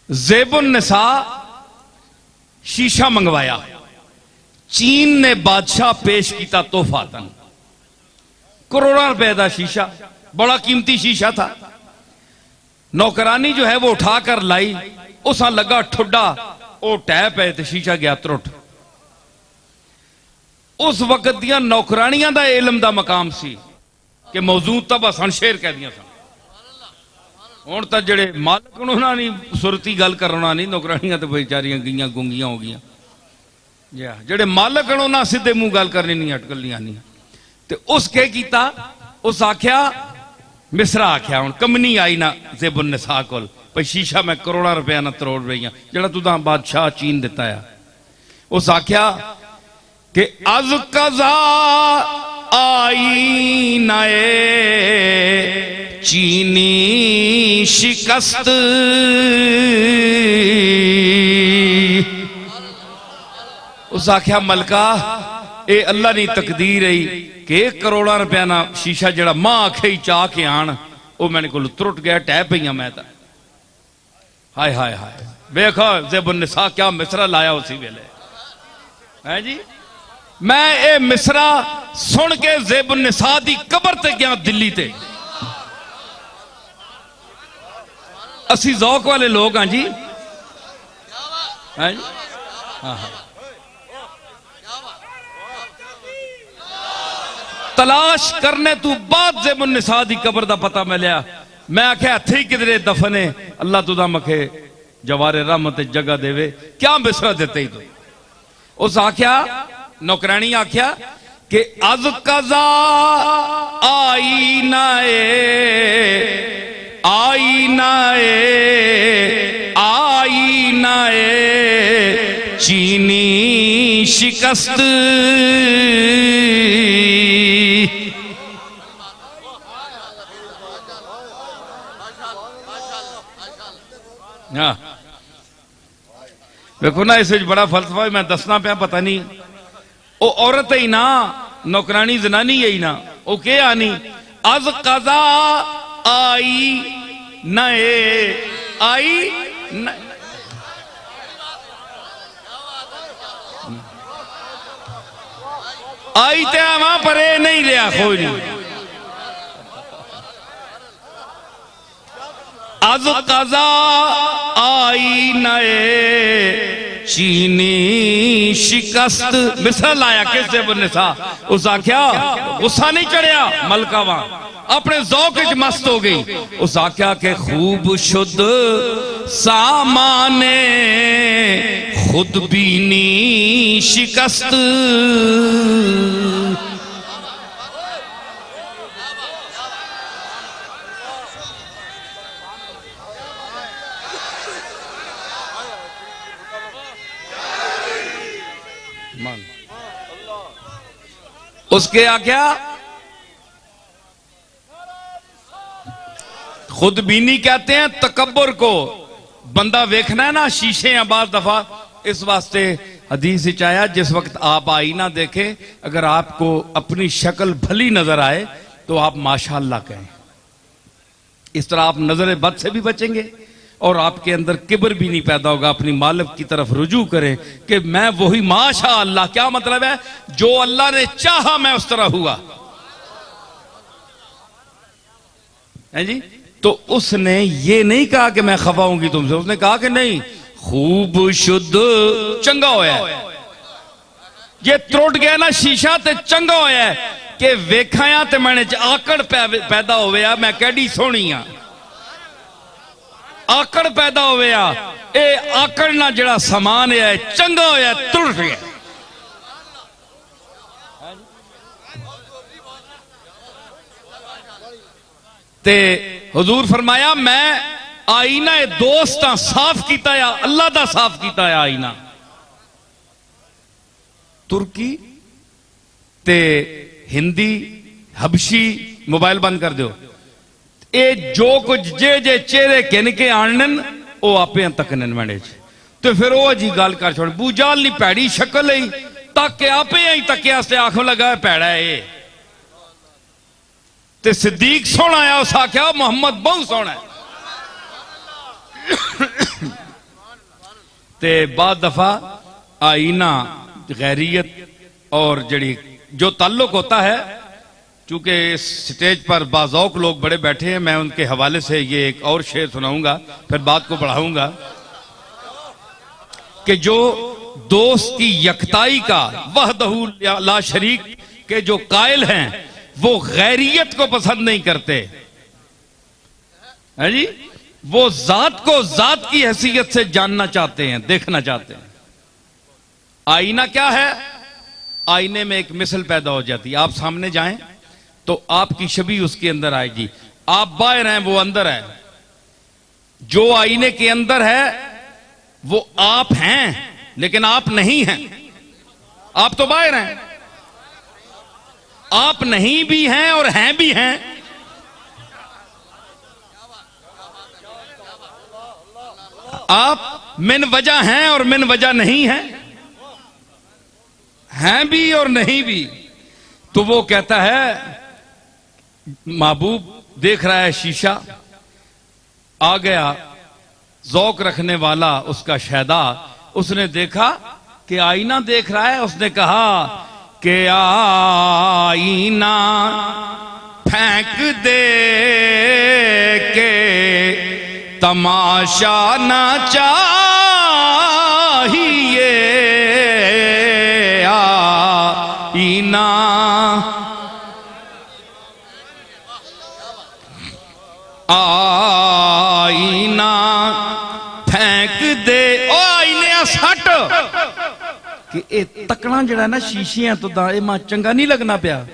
ज़ेबुन निसा शीशा मंगवाया, चीन ने बादशाह पेश किया तोहफातन, करोड़ों रुपए का शीशा, बड़ा कीमती शीशा था। नौकरानी जो है वो उठाकर लाई, उस लगा ठुड्डा, वो टह पे तो शीशा गया त्रुट। उस वक्त दियां नौकरानियां दा इलम दा मकाम सी कि मौजूद तो बस शेर कह दियां सन। हुण तां जिहड़े मालक उन्होंने नहीं सुरती गल करना नहीं, नौकरानियां तो बेचारियां गईयां गुंगियां हो गईयां। जिहड़े मालक उन्होंने सीधे मुंह गल करनी नहीं, अटकलियां नहीं। तो उस के कीता, उस आख्या मिसरा आख्या हुण कमनी आई ना ज़ेबुन निसा कोल भाई शीशा मैं करोड़ों रुपया ना तरोड़ रही हूं जिहड़ा तुदा बादशाह चीन दिता है। उस आख्या कि अज कज़ा आई नए चीनी शिकस्त, उस आख्या मलका ए अल्लाह नी तकदीर है कि करोड़ों रुपया ना शीशा जड़ा मां आखे ही चाह के आन वो मैंने को त्रुट गया, टह पई मैं तो। हाय हाय हाय, देखो ज़ेबुन निसा क्या मिसरा लाया उसी वेले है जी। मैं ये मिसरा सुन के ज़ेबुन निसा दी कबर ते गया दिल्ली ते। असी ज़ौक वाले लोग हाँ जी, हैं जी। हाँ हाँ, तलाश करने तू बाद ज़ेबुन निसा दी कबर दा पता मिलिया। मैं आख्या हथे ही किधरे दफन है, अल्लाह तुदा मखे जवारे रहमत जगह देवे, क्या मिसरा देते ही तो। उस आख्या नौकरानी आख्या कि अज कज़ा आई नाए, आई नाए, आई नाए चीनी शिकस्त, देखो ना इस बड़ा फलसफा मैं दसना पाया, पता नहीं वो औरत ही ना नौकरानी जनानी ही ना, वो के आनी अज कज़ा आई नए, आई न... आई ते वहां पर ये नहीं लिया कोई नहीं। अज कज़ा आई नए चीनी शिकस्त, मिसरा लाया किस ज़ेबुन निसा। उस आख्या गुस्सा नहीं चढ़िया, मलका वहां अपने ज़ौक च मस्त हो गई। उस आख्या के खूब शुद्ध सामाने खुद बीनी शिकस्त, उसके आख्या खुद बीनी कहते हैं तकब्बुर को, बंदा देखना है ना शीशे या बार दफा, इस वास्ते हदीस विच आया जिस वक्त आप आईना देखें अगर आपको अपनी शक्ल भली नजर आए तो आप माशाअल्लाह कहें। इस तरह आप नजर बद से भी बचेंगे और आपके अंदर किब्र भी नहीं पैदा होगा, अपनी मालिक की तरफ रुजू करें कि मैं वही माशाअल्लाह। क्या मतलब है, जो अल्लाह ने चाहा मैं उस तरह हुआ है जी। तो उसने ये नहीं कहा कि मैं खफा होंगी तुमसे, उसने कहा कि नहीं खूब शुद्ध चंगा होया, ये त्रुट गया ना शीशा ते चंगा होया कि वेखाया ते मैंने आकड़ पैदा होया, मैं कैडी सोहनी आ, आकड़ पैदा होया, ए आकड़ ना जड़ा समान है चंगा होया, त्रुट गया। ते हुजूर फरमाया मैं आईना दोस्त साफ किया या अल्लाह दा साफ किया है आईना। तुर्की ते हिंदी हबशी मोबाइल बंद कर दो, ये जो कुछ जे जे चेहरे किन के आनन वो आपे तकन मैंने तो फिर वो जी गल कर छोड़, बूजाल नहीं भैड़ी शक्ल ही तक आपे ही तकिया से आखों लगा भैड़ा है। ते सिद्दीक सोना है, उस आख्या मोहम्मद बहुत सोना है। ते बाद दफा आईना गैरियत और जड़ी जो ताल्लुक होता है, चूंकि इस स्टेज पर बाज़ौक लोग बड़े बैठे हैं, मैं उनके हवाले से ये एक और शेर सुनाऊंगा, फिर बात को बढ़ाऊंगा कि जो दोस्त की यकताई का वहदहू ला शरीक के जो कायल हैं वो गैरियत को पसंद नहीं करते है जी, वो जात को जात की हैसियत से जानना चाहते हैं, देखना चाहते हैं। आईना क्या है? आईने में एक मिसल पैदा हो जाती है। आप सामने जाएं तो आपकी छवि उसके अंदर आएगी। आप बाहर हैं, वो अंदर है। जो आईने के अंदर है वो आप हैं, लेकिन आप नहीं हैं। आप तो बाहर हैं, आप नहीं भी हैं और हैं भी हैं। आप मिन वजह हैं और मिन वजह नहीं हैं भी और नहीं भी। तो वो कहता है, महबूब देख रहा है शीशा, आ गया ज़ौक रखने वाला उसका शहदा, उसने देखा कि आईना देख रहा है। उसने कहा कि आईना फेंक दे के तमाशा ना चाहिए, आईना आईना फेंक दे। ओ आईने सट कि ए तकना जड़ा ना शीशियां तो दा मां चंगा नहीं लगना पिया।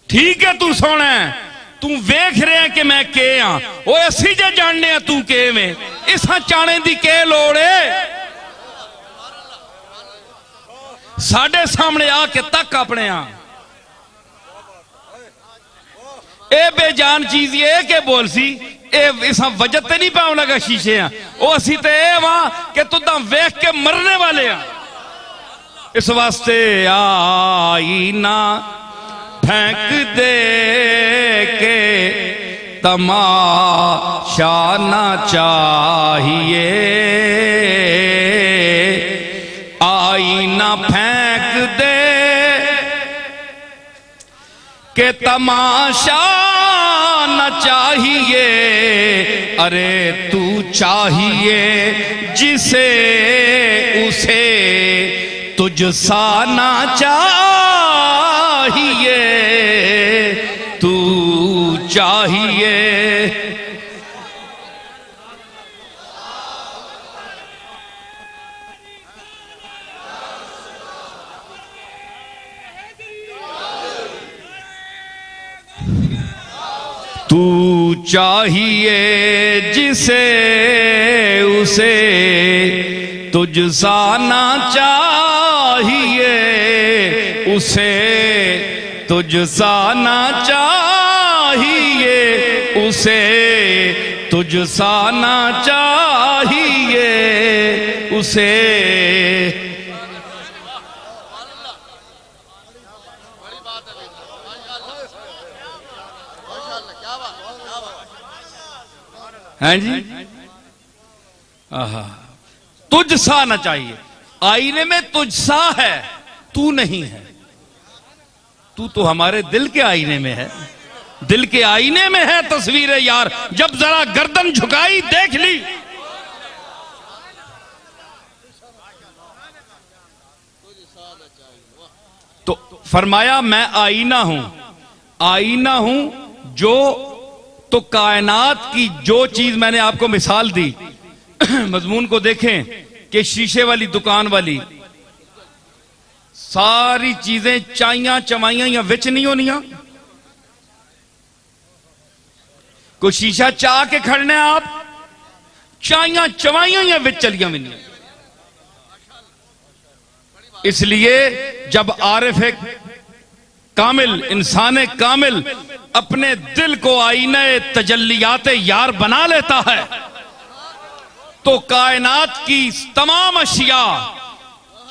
ठीक है तू सोना, तू वेख रहा कि मैं के हाँ, वो असी जे जानने तू के में, इसा चाणे दी के लोड़ है? साडे सामने आके तक अपने आ। ए बेजान चीज ये के बोल सी, इसा वजह ते नहीं पाउन लगा शीशे आ, वो असी ते वहां कि तुदा वेख के मरने वाले आ। इस वास्ते आईना फेंक दे के तमाशा ना चाहिए, आईना फेंक दे के तमाशा न चाहिए। अरे तू चाहिए जिसे उसे तुझसा ना चाहिए, तू चाहिए। तू चाहिए जिसे उसे तुझसा ना चाहिए, उसे तुझसा ना चाहिए, उसे तुझसा ना चाहिए, उसे। हैं जी, तुझसा ना चाहिए। आईने में तुझसा है, तू नहीं है। तू तो हमारे दिल के आईने में है, दिल के आईने में है तस्वीर यार। जब जरा गर्दन झुकाई देख ली, तो फरमाया मैं आईना हूं, आईना हूं जो, तो कायनात की जो चीज मैंने आपको मिसाल दी, मजमून को देखें कि शीशे वाली दुकान वाली सारी चीजें चाइया चवाइया या विच नहीं होनिया। कोई शीशा चाह के खड़ने आप, चाइया चवाइया या विच चलिया भी नहीं। इसलिए जब आरिफ कामिल, इंसान कामिल अपने दिल को आईने तजल्लियात यार बना लेता है, तो कायनात की तमाम अशिया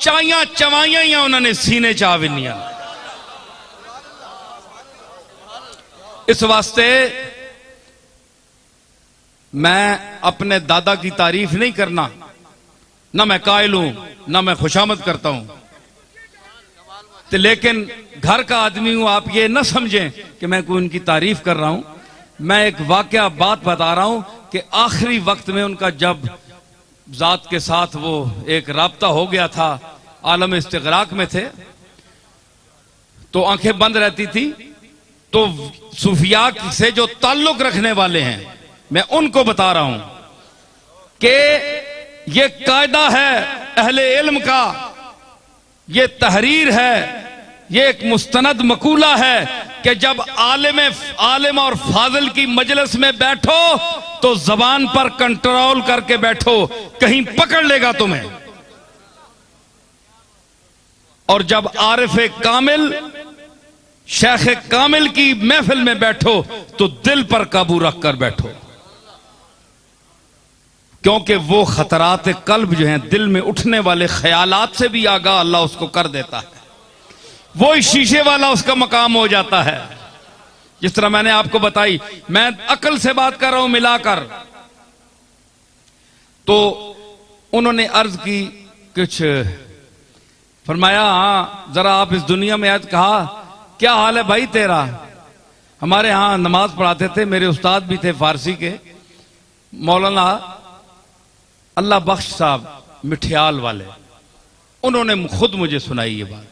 चाइया चवाइया या उन्होंने सीने चाह विनिया। इस वास्ते मैं अपने दादा की तारीफ नहीं करना, ना मैं कायल हूं ना मैं खुशामद करता हूं, तो लेकिन घर का आदमी हूं, आप ये ना समझें कि मैं कोई उनकी तारीफ कर रहा हूं। मैं एक वाकया बात बता रहा हूं कि आखिरी वक्त में उनका जब जात के साथ वो एक राब्ता हो गया था, आलम इस्तिगराक में थे, तो आंखें बंद रहती थी, तो सूफिया से जो ताल्लुक रखने वाले हैं मैं उनको बता रहा हूं कि ये कायदा है अहले इल्म का, ये तहरीर है, ये एक मुस्तनद मकूला है कि जब आलिम और फाजिल की मजलिस में बैठो तो जबान पर कंट्रोल करके बैठो, कहीं पकड़ लेगा तुम्हें। और जब आरिफ कामिल शेख कामिल की महफिल में बैठो तो दिल पर काबू रखकर बैठो, क्योंकि वो खतरात कल्ब जो हैं, दिल में उठने वाले ख्यालात से भी आगाह अल्लाह उसको कर देता है। वो इस शीशे वाला उसका मकाम हो जाता है। जिस तरह मैंने आपको बताई, मैं अकल से बात कर रहा हूं मिलाकर। तो उन्होंने अर्ज की, कुछ फरमाया, हाँ जरा आप इस दुनिया में आए। कहा क्या हाल है भाई तेरा? हमारे यहां नमाज पढ़ाते थे, मेरे उस्ताद भी थे फारसी के, मौलाना अल्लाह बख्श साहब मिठियाल वाले, उन्होंने खुद मुझे सुनाई ये बात।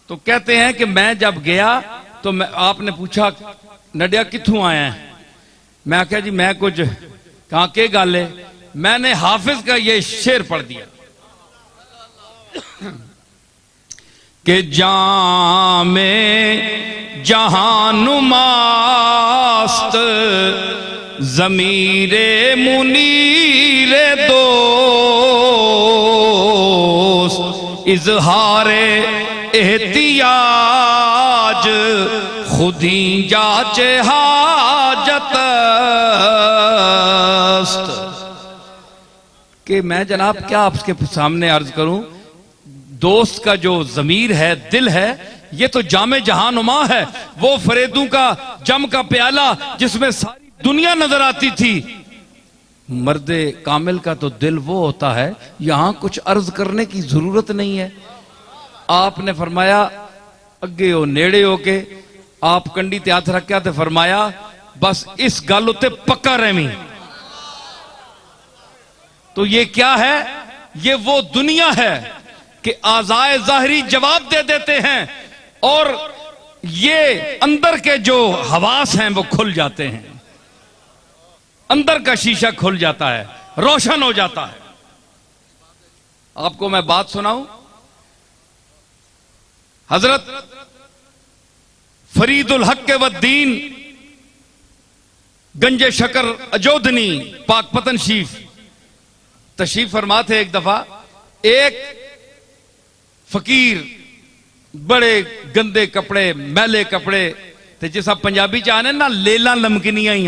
तो कहते हैं कि मैं जब गया तो आपने पूछा नडिया कित्थों आया है? मैं आख्या जी मैं कुछ, कहा के गल है? मैंने हाफिज का ये शेर पढ़ दिया कि जामे जहानुमास्त जमीरे मुनीरे दोस्त इजहारे एहतियाज खुदी जाचे हाजत कि मैं जनाब क्या आपके सामने अर्ज करूं, दोस्त का जो जमीर है, दिल है, ये तो जामे जहानुमा है, वो फरेदू का जम का प्याला जिसमें सारी दुनिया नजर आती थी। मर्दे कामिल का तो दिल वो होता है, यहां कुछ अर्ज करने की जरूरत नहीं है। आपने फरमाया अगे हो नेड़े हो के आप कंडी ते हाथ रखा तो फरमाया बस इस गल उत्ते पक्का रहमी। तो ये क्या है? ये वो दुनिया है कि आज़ाए ज़ाहिरी जवाब दे देते हैं और ये अंदर के जो हवास हैं वो खुल जाते हैं, अंदर का शीशा खुल जाता है, रोशन हो जाता है। आपको मैं बात सुनाऊं, हजरत फरीदुल हक वद्दीन गंजे शकर अजोधनी पाकपतन शीफ तशरीफ फरमा थे। एक दफा एक फकीर बड़े गंदे कपड़े, मैले कपड़े, ते जिस आप पंजाबी च आने ना लेला लमकनियां ही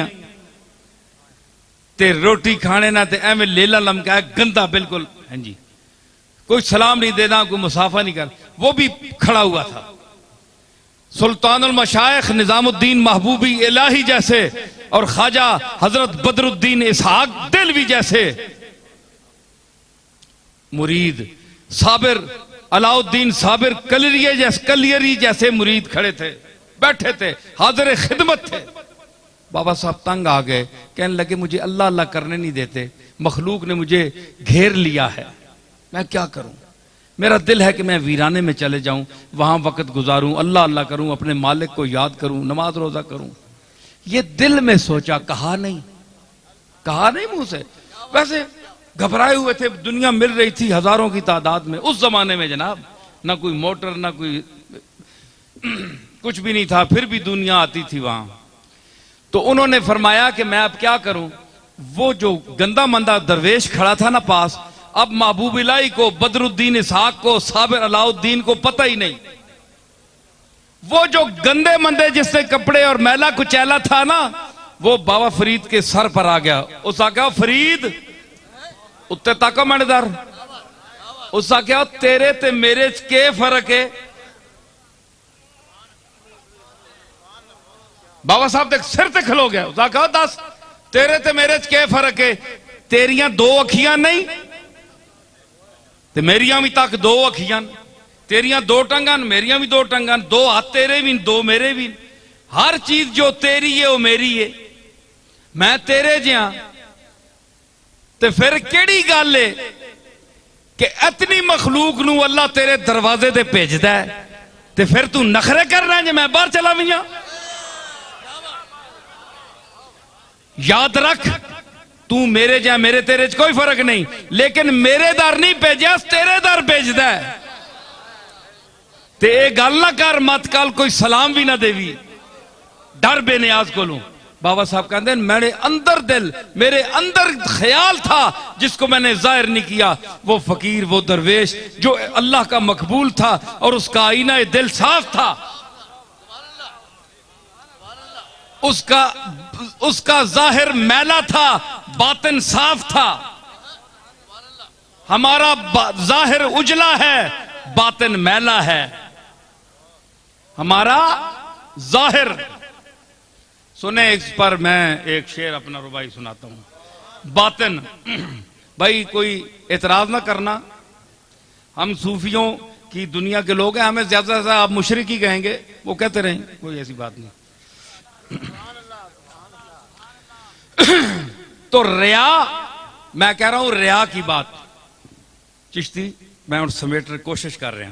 ते रोटी खाने ना ते एवं लेला लमका है, गंदा बिल्कुल। हाँ जी, कोई सलाम नहीं देना, कोई मुसाफा नहीं कर, वो भी खड़ा हुआ था। सुल्तानुल मशाइख निजामुद्दीन महबूबी इलाही जैसे और ख्वाजा हजरत बदरुद्दीन इसहाक दिलवी जैसे मुरीद, साबिर अलाउद्दीन साबिर कलियरी जैसे मुरीद खड़े थे, बैठे थे, हाजिर खिदमत थे। बाबा साहब तंग आ गए, कहने लगे मुझे अल्लाह अल्लाह करने नहीं देते, मखलूक ने मुझे घेर लिया है, मैं क्या करूं? मेरा दिल है कि मैं वीराने में चले जाऊं, वहां वक्त गुजारूं, अल्लाह अल्लाह करूं, अपने मालिक को याद करूं, नमाज रोजा करूं। ये दिल में सोचा, कहा नहीं मुंह से। वैसे घबराए हुए थे, दुनिया मिल रही थी हजारों की तादाद में। उस जमाने में जनाब ना कोई मोटर ना कोई कुछ भी नहीं था, फिर भी दुनिया आती थी वहां। तो उन्होंने फरमाया कि मैं अब क्या करूं? वो जो गंदा मंदा दरवेश खड़ा था ना पास, अब महबूब इलाही को, बदरुद्दीन इसहाक को, साबिर अलाउद्दीन को पता ही नहीं। वो जो गंदे मंदे जिससे कपड़े और मैला कुचैला था ना, वो बाबा फरीद के सर पर आ गया। उस आख्या फरीद उत्ते तक मंडदार, उस आख्या तेरे ते मेरे च के फर्क है? बाबा साहब तक सिर ते खलो गया। उस आख्या दस तेरे ते मेरे च क्या फर्क है? तेरियां दो अखियां नहीं ते मेरियां भी तक दो अखियां, तेरियां दो टंगां मेरियां भी दो टंगां, दो हाथ तेरे भी दो मेरे भी। हर चीज जो तेरी है वो मेरी है, मैं तेरे जिहा। ते फिर केड़ी गल है कि इतनी मखलूक नू अल्लाह तेरे दरवाजे ते भेजदा है ते फिर तू नखरे करना जे मैं बाहर चला भी। याद रख, तू मेरे जा मेरे तेरे च कोई फर्क नहीं, लेकिन मेरे दर नहीं भेजा, तेरे दर भेजदा है। ते ये गल ना कर मत कल कोई सलाम भी ना देवी, डर बेनियाज को लू। बाबा साहब कहते हैं मेरे अंदर दिल, मेरे अंदर ख्याल था जिसको मैंने जाहिर नहीं किया, वो फकीर, वो दरवेश जो अल्लाह का मकबूल था और उसका आईना दिल साफ था, उसका जाहिर मैला था, बातिन साफ था। हमारा जाहिर उजला है, बातिन मैला है। हमारा जाहिर सुने, इस पर मैं एक शेर अपना रुबाई सुनाता हूं। बातिन, भाई कोई एतराज ना करना, हम सूफियों की दुनिया के लोग हैं, हमें ज्यादा से ज्यादा आप मुशरिक ही कहेंगे, वो कहते रहें, कोई ऐसी बात नहीं। तो रिया, मैं कह रहा हूं रिया की बात, चिश्ती मैं उन समेटने की कोशिश कर रहा,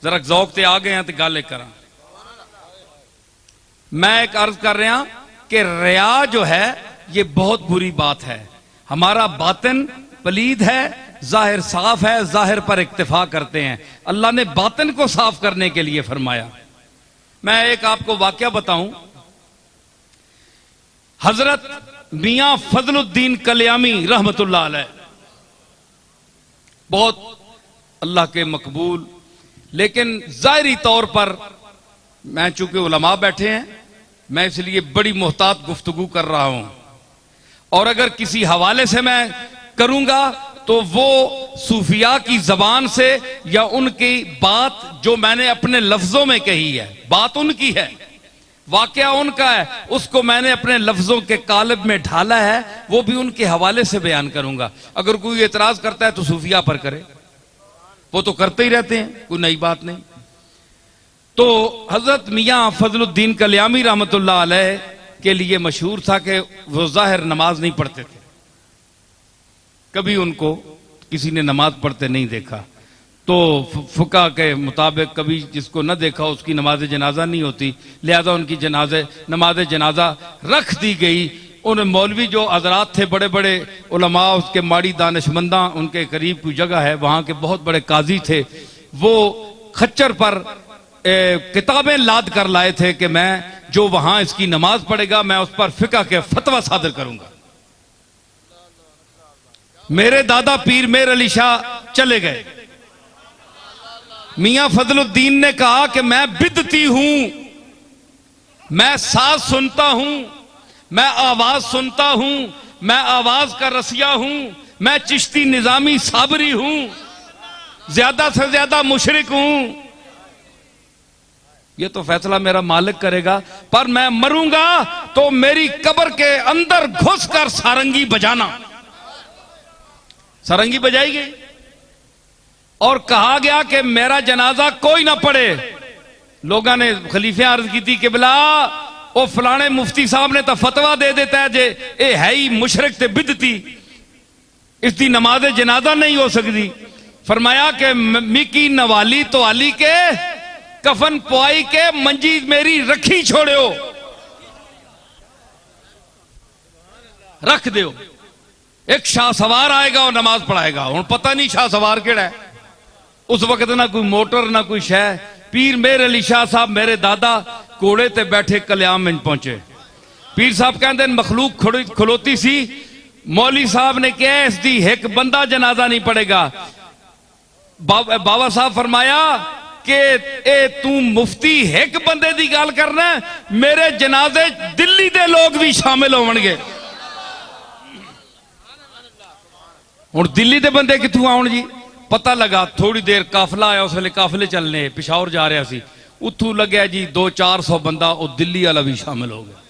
जरा जौक ते आ गए हैं तो गल एक करा। मैं एक अर्ज कर रहा कि रिया जो है ये बहुत बुरी बात है। हमारा बातिन पलीद है, जाहिर साफ है, जाहिर पर इक्तिफा करते हैं। अल्लाह ने बातिन को साफ करने के लिए फरमाया। मैं एक आपको वाकया बताऊं, हजरत मियां फजलुद्दीन कल्यामी रहमतुल्लाह अलैह, बहुत अल्लाह के मकबूल, लेकिन जाहिरी तौर पर मैं चूंकि उलमा बैठे हैं, मैं इसलिए बड़ी मोहतात गुफ्तगू कर रहा हूं, और अगर किसी हवाले से मैं करूंगा तो वो सूफिया की जबान से या उनकी बात जो मैंने अपने लफ्जों में कही है, बात उनकी है, वाकया उनका है, उसको मैंने अपने लफ्जों के कालिब में ढाला है, वो भी उनके हवाले से बयान करूंगा। अगर कोई एतराज करता है तो सूफिया पर करे, वो तो करते ही रहते हैं, कोई नई बात नहीं। तो हजरत मियां फजलुद्दीन कल्यामी रहमतुल्लाह अलैह के लिए मशहूर था कि वो जाहिर नमाज नहीं पढ़ते थे, कभी उनको किसी ने नमाज पढ़ते नहीं देखा। तो फुका के मुताबिक कभी जिसको न देखा उसकी नमाज जनाजा नहीं होती, लिहाजा उनकी नमाज जनाजा रख दी गई। उन मौलवी जो हजरात थे, बड़े बड़े उलमा, उसके माड़ी दानिशमंदा, उनके करीब कोई जगह है, वहां के बहुत बड़े काजी थे, वो खच्चर पर किताबें लाद कर लाए थे कि मैं जो वहां इसकी नमाज पढ़ेगा मैं उस पर फिका के फतवा सादर करूंगा। मेरे दादा पीर मेर अली शाह चले गए, मियां फजलुद्दीन ने कहा कि मैं बिदती हूं, मैं साज सुनता हूं, मैं आवाज सुनता हूं, मैं आवाज का रसिया हूं, मैं चिश्ती निजामी साबरी हूं, ज्यादा से ज्यादा मुशरिक हूं। ये तो फैसला मेरा मालिक करेगा, पर मैं मरूंगा तो मेरी कब्र के अंदर घुसकर सारंगी बजाना। सारंगी बजाई गई और कहा गया कि मेरा जनाजा कोई ना पढ़े। लोगों ने खलीफे अर्ज की थी कि बिला वो फलाने मुफ्ती साहब ने तो फतवा दे देता है जे ये है ही मुशरिक ते बिदती, इसकी नमाज जनाजा नहीं हो सकती। फरमाया कि मिकी नवाली तो आली के कफन पुआई के मंजी मेरी रखी छोड़ो, रख दो। एक शाह सवार आएगा और नमाज पढ़ाएगा। हूं पता नहीं शाह सवार केड़ा है, उस वक्त ना कोई मोटर ना कोई शह। पीर मेर अली शाह साहब मेरे दादा घोड़े ते बैठे कल्याम में पहुंचे। पीर साहब कहते मखलूक खलोती सी, मौली साहब ने कहा इसकी एक बंदा जनाजा नहीं पड़ेगा। बाबा साहब फरमाया कि ए तू मुफ्ती एक बंदे की गल करना, मेरे जनाजे दिल्ली के लोग भी शामिल होवणगे। हुण दिल्ली के बंदे कित्थों आउण जी? पता लगा थोड़ी देर काफिला आया, उस वेले काफिले चलने पिशावर जा रहा सी, उथों लग्या जी 200-400 बंदा, वो दिल्ली वाला भी शामिल हो गया।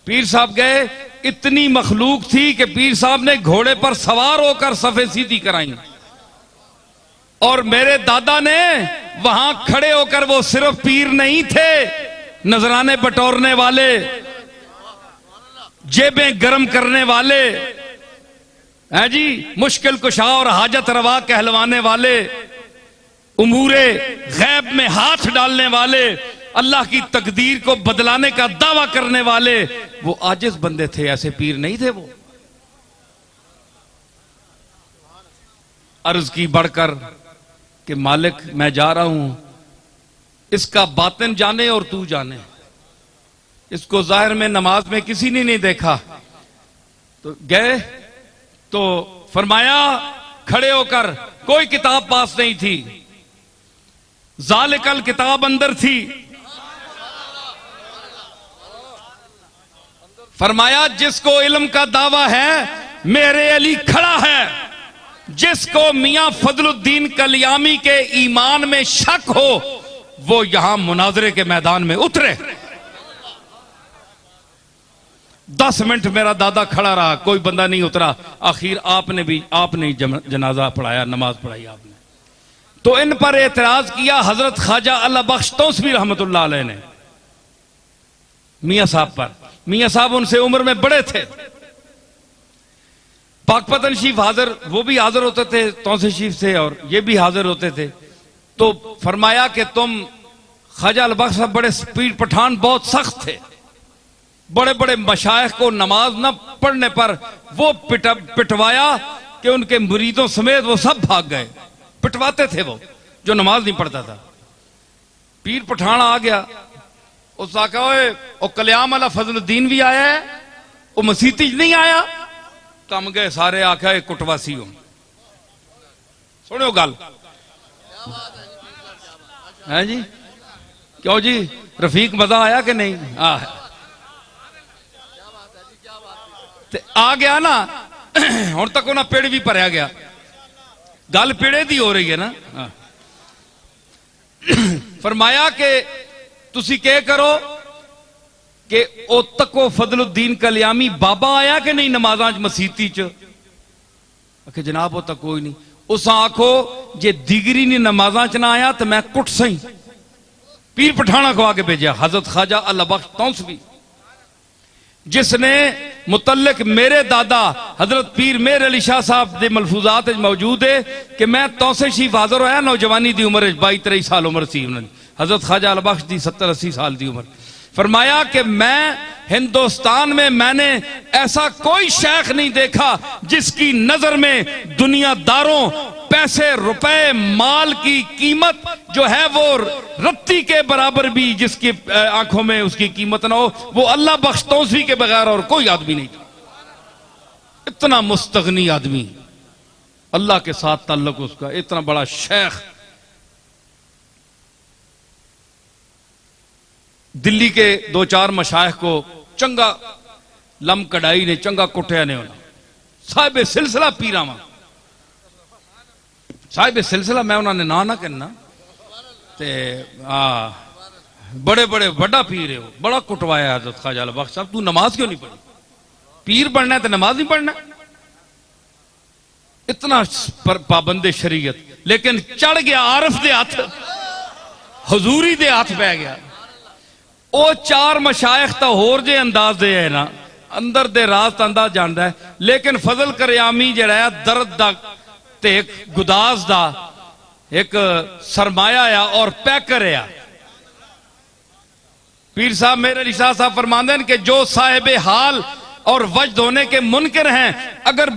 पीर साहब गए, इतनी मखलूक थी कि पीर साहब ने घोड़े पर सवार होकर सफे सीधी कराई, और मेरे दादा ने वहां खड़े होकर, वो सिर्फ पीर नहीं थे, नजराने बटोरने वाले, जेबें गर्म करने वाले हैं जी, मुश्किल कुशा और हाजत रवा कहलवाने वाले, उमूरे गैब में हाथ डालने वाले, अल्लाह की तकदीर को बदलाने का दावा करने वाले, वो आजिज बंदे थे, ऐसे पीर नहीं थे वो। अर्ज की बढ़कर कि मालिक मैं जा रहा हूं, इसका बातिन जाने और तू जाने, इसको जाहिर में नमाज में किसी ने नहीं देखा। तो गए तो फरमाया खड़े होकर, कोई किताब पास नहीं थी, जालिकल किताब अंदर थी। फरमाया जिसको इल्म का दावा है मेरे अली खड़ा है, जिसको मियां फजलुद्दीन कलियामी के ईमान में शक हो वो यहां मुनाजरे के मैदान में उतरे। 10 मिनट मेरा दादा खड़ा रहा, कोई बंदा नहीं उतरा। आखिर आपने जनाजा पढ़ाया, नमाज पढ़ाई आपने। तो इन पर एतराज किया हजरत ख्वाजा अल्लाह बख्श तौसवी रहमतुल्लाह अलैह ने मियां साहब पर। मियां साहब उनसे उम्र में बड़े थे। पाकपतन शरीफ हाजिर, वो भी हाजिर होते थे, तौसे शरीफ से, और ये भी हाजिर होते थे। तो फरमाया कि तुम ख्वाजा अल्लाह बख्श साहब बड़े स्पीड पठान, बहुत सख्त थे। बड़े बड़े मशाइख को नमाज न पढ़ने पर वो पिटवाया कि उनके मुरीदों समेत वो सब भाग गए। पिटवाते थे वो जो नमाज नहीं पढ़ता था। पीर पठान आ गया, उस आका ओ कल्याम वाला फजलुद्दीन भी आया है, वो मसीती नहीं आया। कम गए सारे, आख्या कुटवासी हो। सुनो गल है जी, क्यों जी रफीक मजा आया कि नहीं? आ गया ना हुण तक उन्हें पेड़ भी भरया गया। गल पेड़े दी हो रही है ना। फरमाया कि तुसी क्या करो कि ओ तको फजलुद्दीन कलियामी बाबा आया कि नहीं नमाजा मसीती च? आखे जनाब वो तक कोई नहीं। उस आखो जे दिगरी ने नमाजा च ना आया तो मैं कुट सही। पीर पठाना खवा के भेजा हजरत ख्वाजा अल्लाह बख्श तौसवी, जिसने मुतल्लिक मेरे दादा हजरत पीर मेर अली शाह साहब के मलफूजात मौजूद है कि मैं तौसे शरीफ हाजिर होया नौजवानी की उम्र 22-23 साल उम्र सी उन्होंने। हजरत ख्वाजा अल्लाह बख्श की 70-80 साल की उम्र। फरमाया कि मैं हिंदुस्तान में मैंने ऐसा कोई शेख नहीं देखा जिसकी नजर में दुनियादारों, पैसे, रुपए, माल की कीमत जो है वो रत्ती के बराबर भी जिसकी आंखों में उसकी कीमत ना हो, वो अल्लाह बख्श तौसवी के बगैर और कोई आदमी नहीं था। इतना मुस्तगनी आदमी, अल्लाह के साथ ताल्लुक उसका, इतना बड़ा शेख। दिल्ली के 2-4 मशाइख को चंगा लम कढ़ाई ने, चंगा कुटिया ने। साहिब सिलसिला पीरा वा, साहिब सिलसिला मैं उन्होंने ना करना ते बड़े बड़े बड़ा पीर है वो, बड़ा कुटवाया हजरत ख्वाजा अल्लाह बख्श साहब। तू नमाज क्यों नहीं पढ़ी? पीर बनना है तो नमाज नहीं पढ़ना। इतना पाबंदे शरीयत, लेकिन चढ़ गया आरफ दे हाथ, हजूरी दे हाथ पै गया। ਉਹ 4 मशाइख तो होर जे अंदाज दे है ना, अंदर दे राज अंदाज जानता है। लेकिन फजल करियामी जड़ा है दर्द दा ते एक गुदास दा एक सरमाया आ और पैकर आ। पीर साहब मेरे अली शाह साहब फरमाते हैं कि जो साहिब हाल और वजद होने के मुनकर हैं, अगर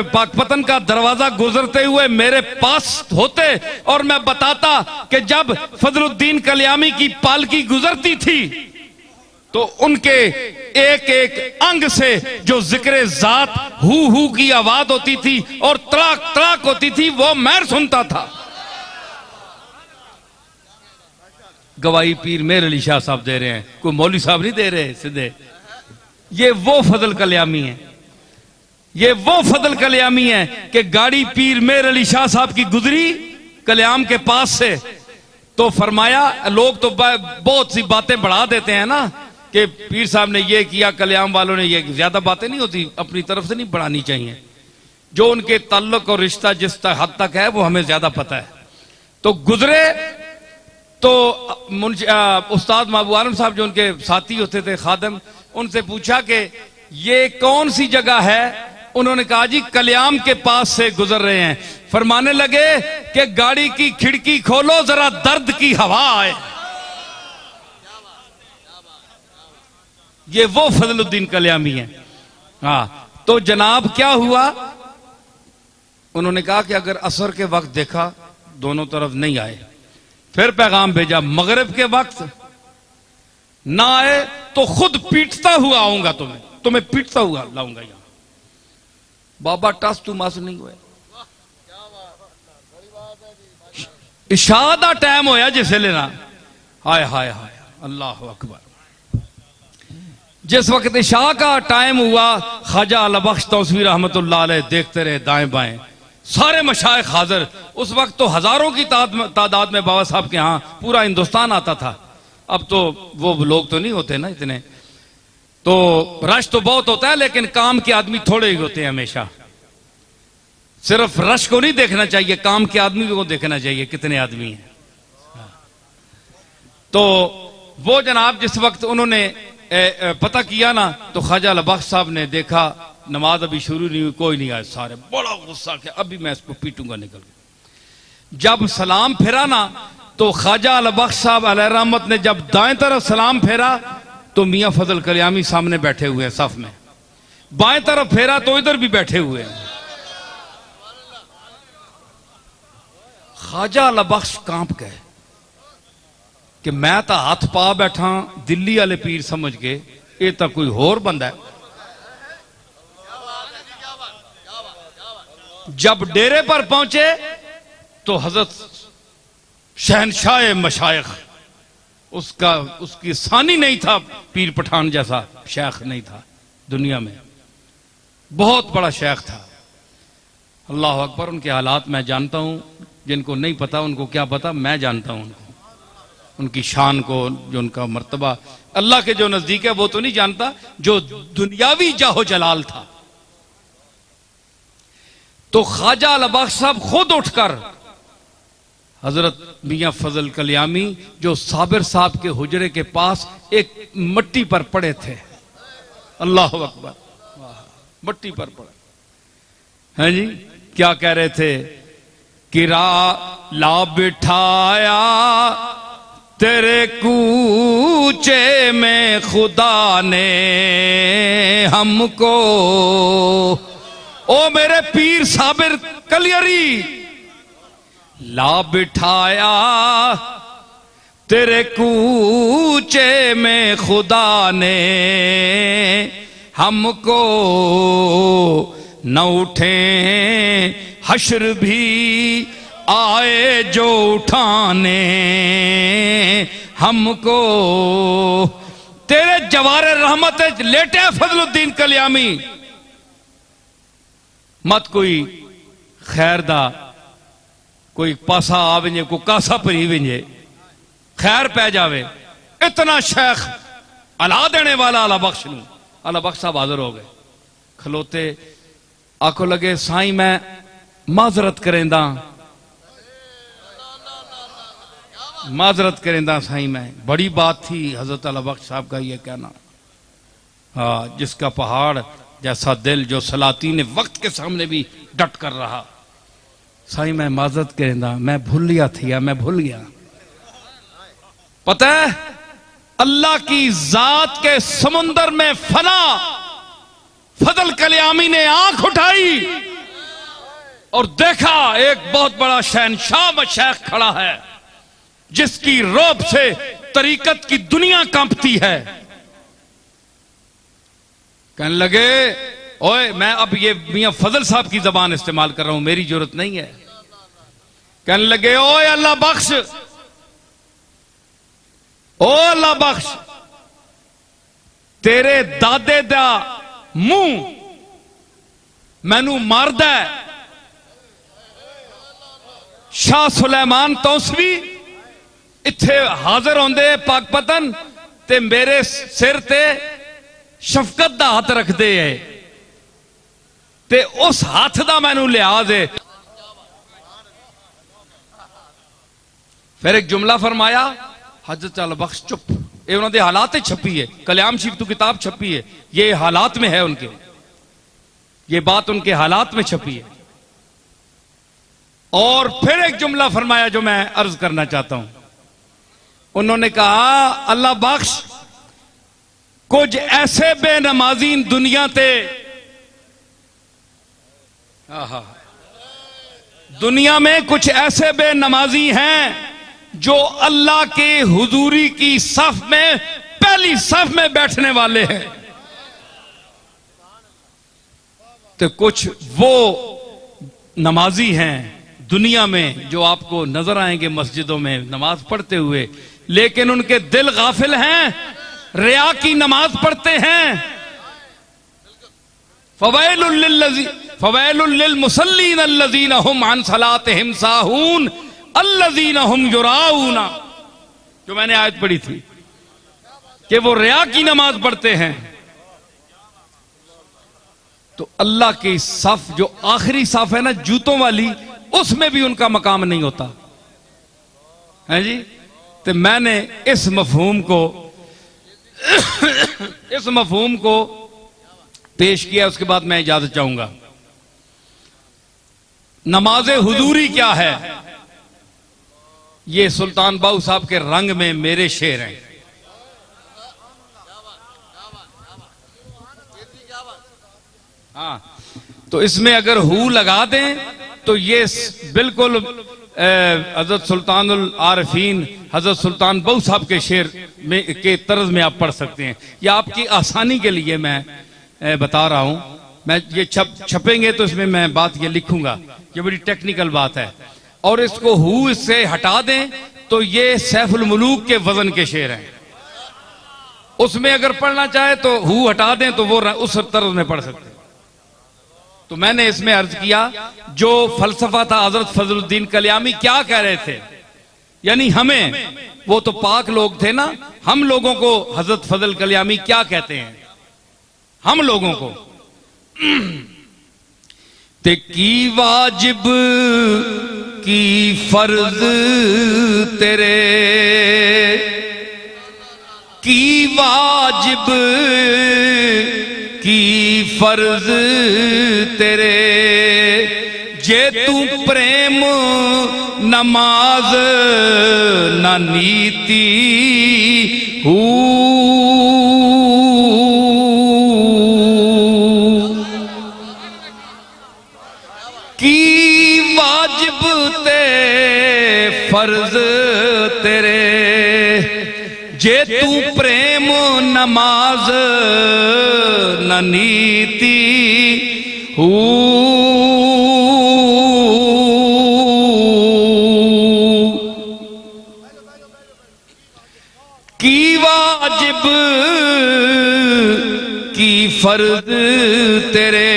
पाकपतन का दरवाजा गुजरते हुए मेरे पास होते और मैं बताता कि जब फजलुद्दीन कलियामी की पालकी गुजरती थी तो उनके एक एक अंग से जो जिक्र जात हु की आवाज होती थी और तड़ाक तड़ाक होती थी, वो मैं सुनता था। गवाही पीर मेर अली शाह साहब दे रहे हैं, कोई मौलवी साहब नहीं दे रहे सीधे। ये वो फजल कल्यामी है, ये वो फजल कल्यामी है कि गाड़ी पीर मेर अली शाह साहब की गुजरी कल्याम के पास से, तो फरमाया लोग तो बहुत सी बातें बढ़ा देते हैं ना कि पीर साहब ने ये किया, कल्याण वालों ने ये, ज्यादा बातें नहीं होती, अपनी तरफ से नहीं बढ़ानी चाहिए। जो उनके ताल्लुक और रिश्ता जिस हद तक है वो हमें ज्यादा पता है। तो गुजरे तो उस्ताद महबूब आलम साहब जो उनके साथी होते थे खादम, उनसे पूछा कि ये कौन सी जगह है। उन्होंने कहा जी कल्याम के पास से गुजर रहे हैं। फरमाने लगे कि गाड़ी की खिड़की खोलो जरा दर्द की हवा आए। ये वो फजलुद्दीन कल्यामी है। हाँ, तो जनाब क्या हुआ, उन्होंने कहा कि अगर असर के वक्त देखा दोनों तरफ नहीं आए, फिर पैगाम भेजा मगरिब के वक्त ना आए तो खुद पीटता हुआ आऊंगा, तुम्हें पीटता हुआ लाऊंगा यहां। बाबा टस तू मस नहीं हुए। इशा दा टाइम होया जिस लेना, हाय हाय हाय अल्लाह अकबर। जिस वक्त इशा का टाइम हुआ, ख्वाजा अली बख्श तौसवी रहमतुल्लाह अलैह देखते रहे दाएं बाएं, सारे मशाइख हाजिर। उस वक्त तो हजारों की तादाद में बाबा साहब के यहाँ पूरा हिंदुस्तान आता था। अब तो वो लोग तो नहीं होते ना इतने, तो रश तो बहुत होता है लेकिन काम के आदमी थोड़े ही होते हैं। हमेशा सिर्फ रश को नहीं देखना चाहिए, काम के आदमी को देखना चाहिए कितने आदमी हैं। तो वो जनाब जिस वक्त उन्होंने पता किया ना, तो ख्वाजा अली बख्श साहब ने देखा नमाज अभी शुरू नहीं हुई, कोई नहीं आया। सारे बड़ा गुस्सा किया, अभी मैं इसको पीटूंगा निकल के। जब सलाम फेरा ना, तो ख्वाजा अली बख्श साहब अलैहि रहमत ने जब दाएं तरफ सलाम फेरा तो मियां फजल कल्यामी सामने बैठे हुए हैं सफ में, बाएं तरफ फेरा तो इधर भी बैठे हुए हैं। ख्वाजा अली बख्श कांप गए कि मैं तो हाथ पा बैठा दिल्ली वाले पीर समझ के, ये तो कोई होर बंदा है। जब डेरे पर पहुंचे तो हजरत शहनशाह मशाइख, उसकी सानी नहीं था, पीर पठान जैसा शेख नहीं था दुनिया में, बहुत बड़ा शेख था। अल्लाह अकबर। उनके हालात मैं जानता हूं, जिनको नहीं पता उनको क्या पता, मैं जानता हूं उनको, उनकी शान को, जो उनका मर्तबा अल्लाह के जो नजदीक है वो तो नहीं जानता, जो दुनियावी जाहो जलाल था। तो ख्वाजा अली बख्श साहब खुद उठकर हजरत मियां फजल कल्यामी जो साबिर साहब के हुजरे के पास एक मट्टी पर पड़े थे, अल्लाह अकबर, मट्टी पर पड़े हैं जी, क्या कह रहे थे कि ला बिठाया तेरे कूचे में खुदा ने हमको, ओ मेरे पीर साबिर कलियरी, ला बिठाया तेरे कूचे में खुदा ने हमको, न उठे हश्र भी आए जो उठाने हमको, तेरे जवारे रहमत लेटे फजलुद्दीन कल्यामी, मत कोई खैर दा कोई पासा आ वंजे, कोई कासा भरी वंजे, खैर पै जावे, इतना शेख अला देने वाला अली बख्श नूं। अली बख्श साहब हाजिर हो गए, खलोते, आखो लगे साईं मैं माजरत करेंदा, माजरत करेंदा साईं, मैं बड़ी बात थी हजरत अली बख्श साहब का ये कहना। हाँ, जिसका पहाड़ जैसा दिल, जो सलातीन वक्त के सामने भी डट कर रहा। साईं मैं माजरत करेंदा, मैं भूल गया थी, मैं भूल गया। पता है अल्लाह की जात के समुंदर में फना फजल कल्यामी ने आंख उठाई और देखा एक बहुत बड़ा शहनशाह मशाइख खड़ा है, जिसकी रौब से तरीकत की दुनिया कांपती है। कहने लगे, ओए मैं अब ये मियां फजल साहब की जबान इस्तेमाल कर रहा हूं, मेरी जरूरत नहीं है। कहने लगे, ओए अल्लाह बख्श, ओ अल्लाह बख्श, तेरे दादे दा मुंह मैनू मारदा है। शाह सुलेमान तौसवी इत्थे हाजिर होंदे पाकपतन, ते मेरे सिर ते शफकत दा हाथ रखते है ते उस हाथ दा मैनू लिहाज है। फिर एक जुमला फरमाया, हजरत अल बख्श चुप, ये उन्होंने हालात छपी है, कल्याम शरीफ तो किताब छपी है, ये हालात में है उनके, ये बात उनके हालात में छपी है। और फिर एक जुमला फरमाया जो मैं अर्ज करना चाहता हूं। उन्होंने कहा, अल्लाह बख्श कुछ ऐसे बेनमाजीन दुनिया ते, दुनिया में कुछ ऐसे बेनमाजी हैं जो अल्लाह के हुजूरी की सफ में पहली सफ में बैठने वाले हैं, तो कुछ वो नमाजी हैं दुनिया में जो आपको नजर आएंगे मस्जिदों में नमाज पढ़ते हुए, लेकिन उनके दिल गाफिल हैं, रिया की नमाज पढ़ते हैं। फवैलुल लिल मुसल्लीन अल्लज़ीना हुम अन सलातिहिम साहून अल्लज़ीना हुम युराऊना, जो मैंने आयत पढ़ी थी कि वो रिया की नमाज पढ़ते हैं। तो अल्लाह की सफ जो आखिरी सफ है ना जूतों वाली, उसमें भी उनका मकाम नहीं होता है जी। तो मैंने इस मफहूम को पेश किया, उसके बाद मैं इजाजत चाहूंगा। नमाज हुजूरी क्या है, ये सुल्तान बाहू साहब के रंग में मेरे शेर हैं। हाँ, तो इसमें अगर हु लगा दें तो ये बिल्कुल हजरत सुल्तानुल आरिफीन हजरत सुल्तान बाहू साहब के शेर में के तर्ज में आप पढ़ सकते हैं। या आपकी आसानी के लिए मैं बता रहा हूं, मैं ये छपेंगे तो इसमें मैं बात ये लिखूंगा, ये बड़ी टेक्निकल बात है। और इसको हु इससे हटा दें तो ये सैफुल मुलूक के वजन के शेर हैं, उसमें अगर पढ़ना चाहे तो हु हटा दें तो वो उस तर्ज में पढ़ सकते हैं। तो मैंने इसमें अर्ज किया जो फलसफा था हजरत फजलुद्दीन कल्यामी क्या कह रहे थे, यानी हमें, वो तो पाक लोग थे ना, हम लोगों को हजरत फजल कल्यामी क्या कहते हैं, हम लोगों को ते की वाजिब की फर्ज तेरे, की वाजिब की फर्ज तेरे, जे तू प्रेम नमाज न नीति की वाजिब ते फर्ज तेरे, जे तू प्रेम नमाज न नीति की वाजिब की फर्ज तेरे,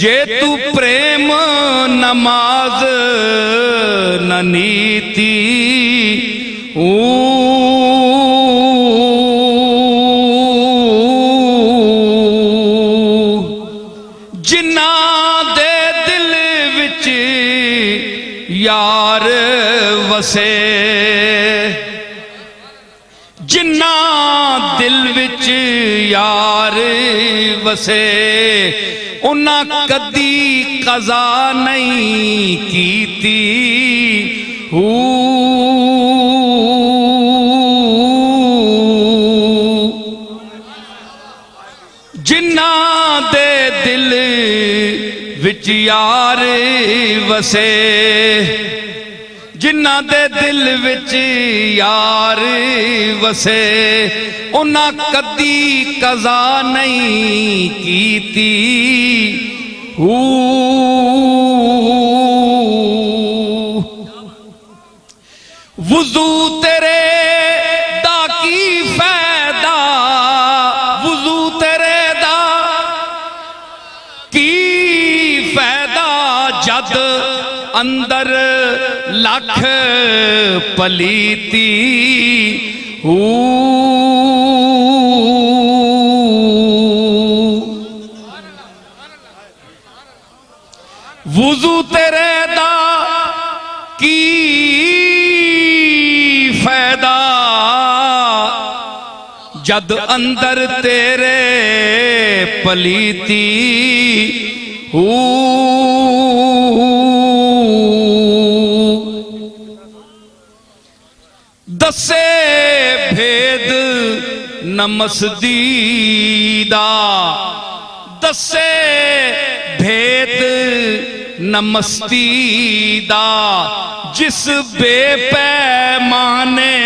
जे तू प्रेम नमाज न नीति जिन्ना दे दिल विच यार वसे, जिन्ना दिल विच यार वसे, उन्ना कदी कज़ा नहीं कीती जिन्ना दे दिल विच यार वसे, जिन्ना दे दिल विच यार वसे, उन्ना कदी कज़ा नहीं कीती वुज़ू तेरे दा की फायदा, वुज़ू तेरे दा की फायदा, जद अंदर लख पलीती हू वुजू तेरे दा की फायदा जद अंदर तेरे पलीती हू दसे भेद नमस्दीदा दसे भेद नमस्तीदा जिस बेपैमाने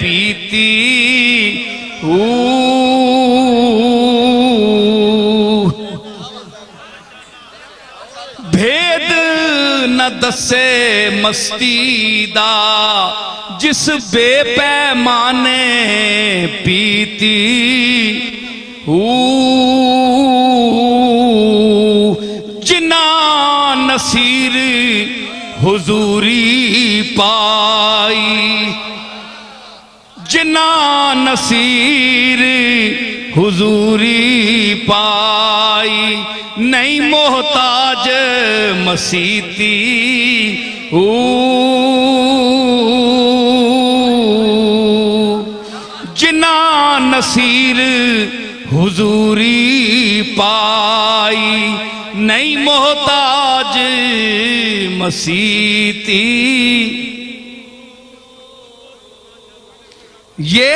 पीती हू भेद न दसे मस्तीदा जिस बेपैमाने पीती हू जिना नसीर हुजूरी पाई जिना नसीर हुजूरी पाई नहीं मोहताज मसीती हू जिना नसीर हुजूरी पाई नहीं मोहताज मसीती। ये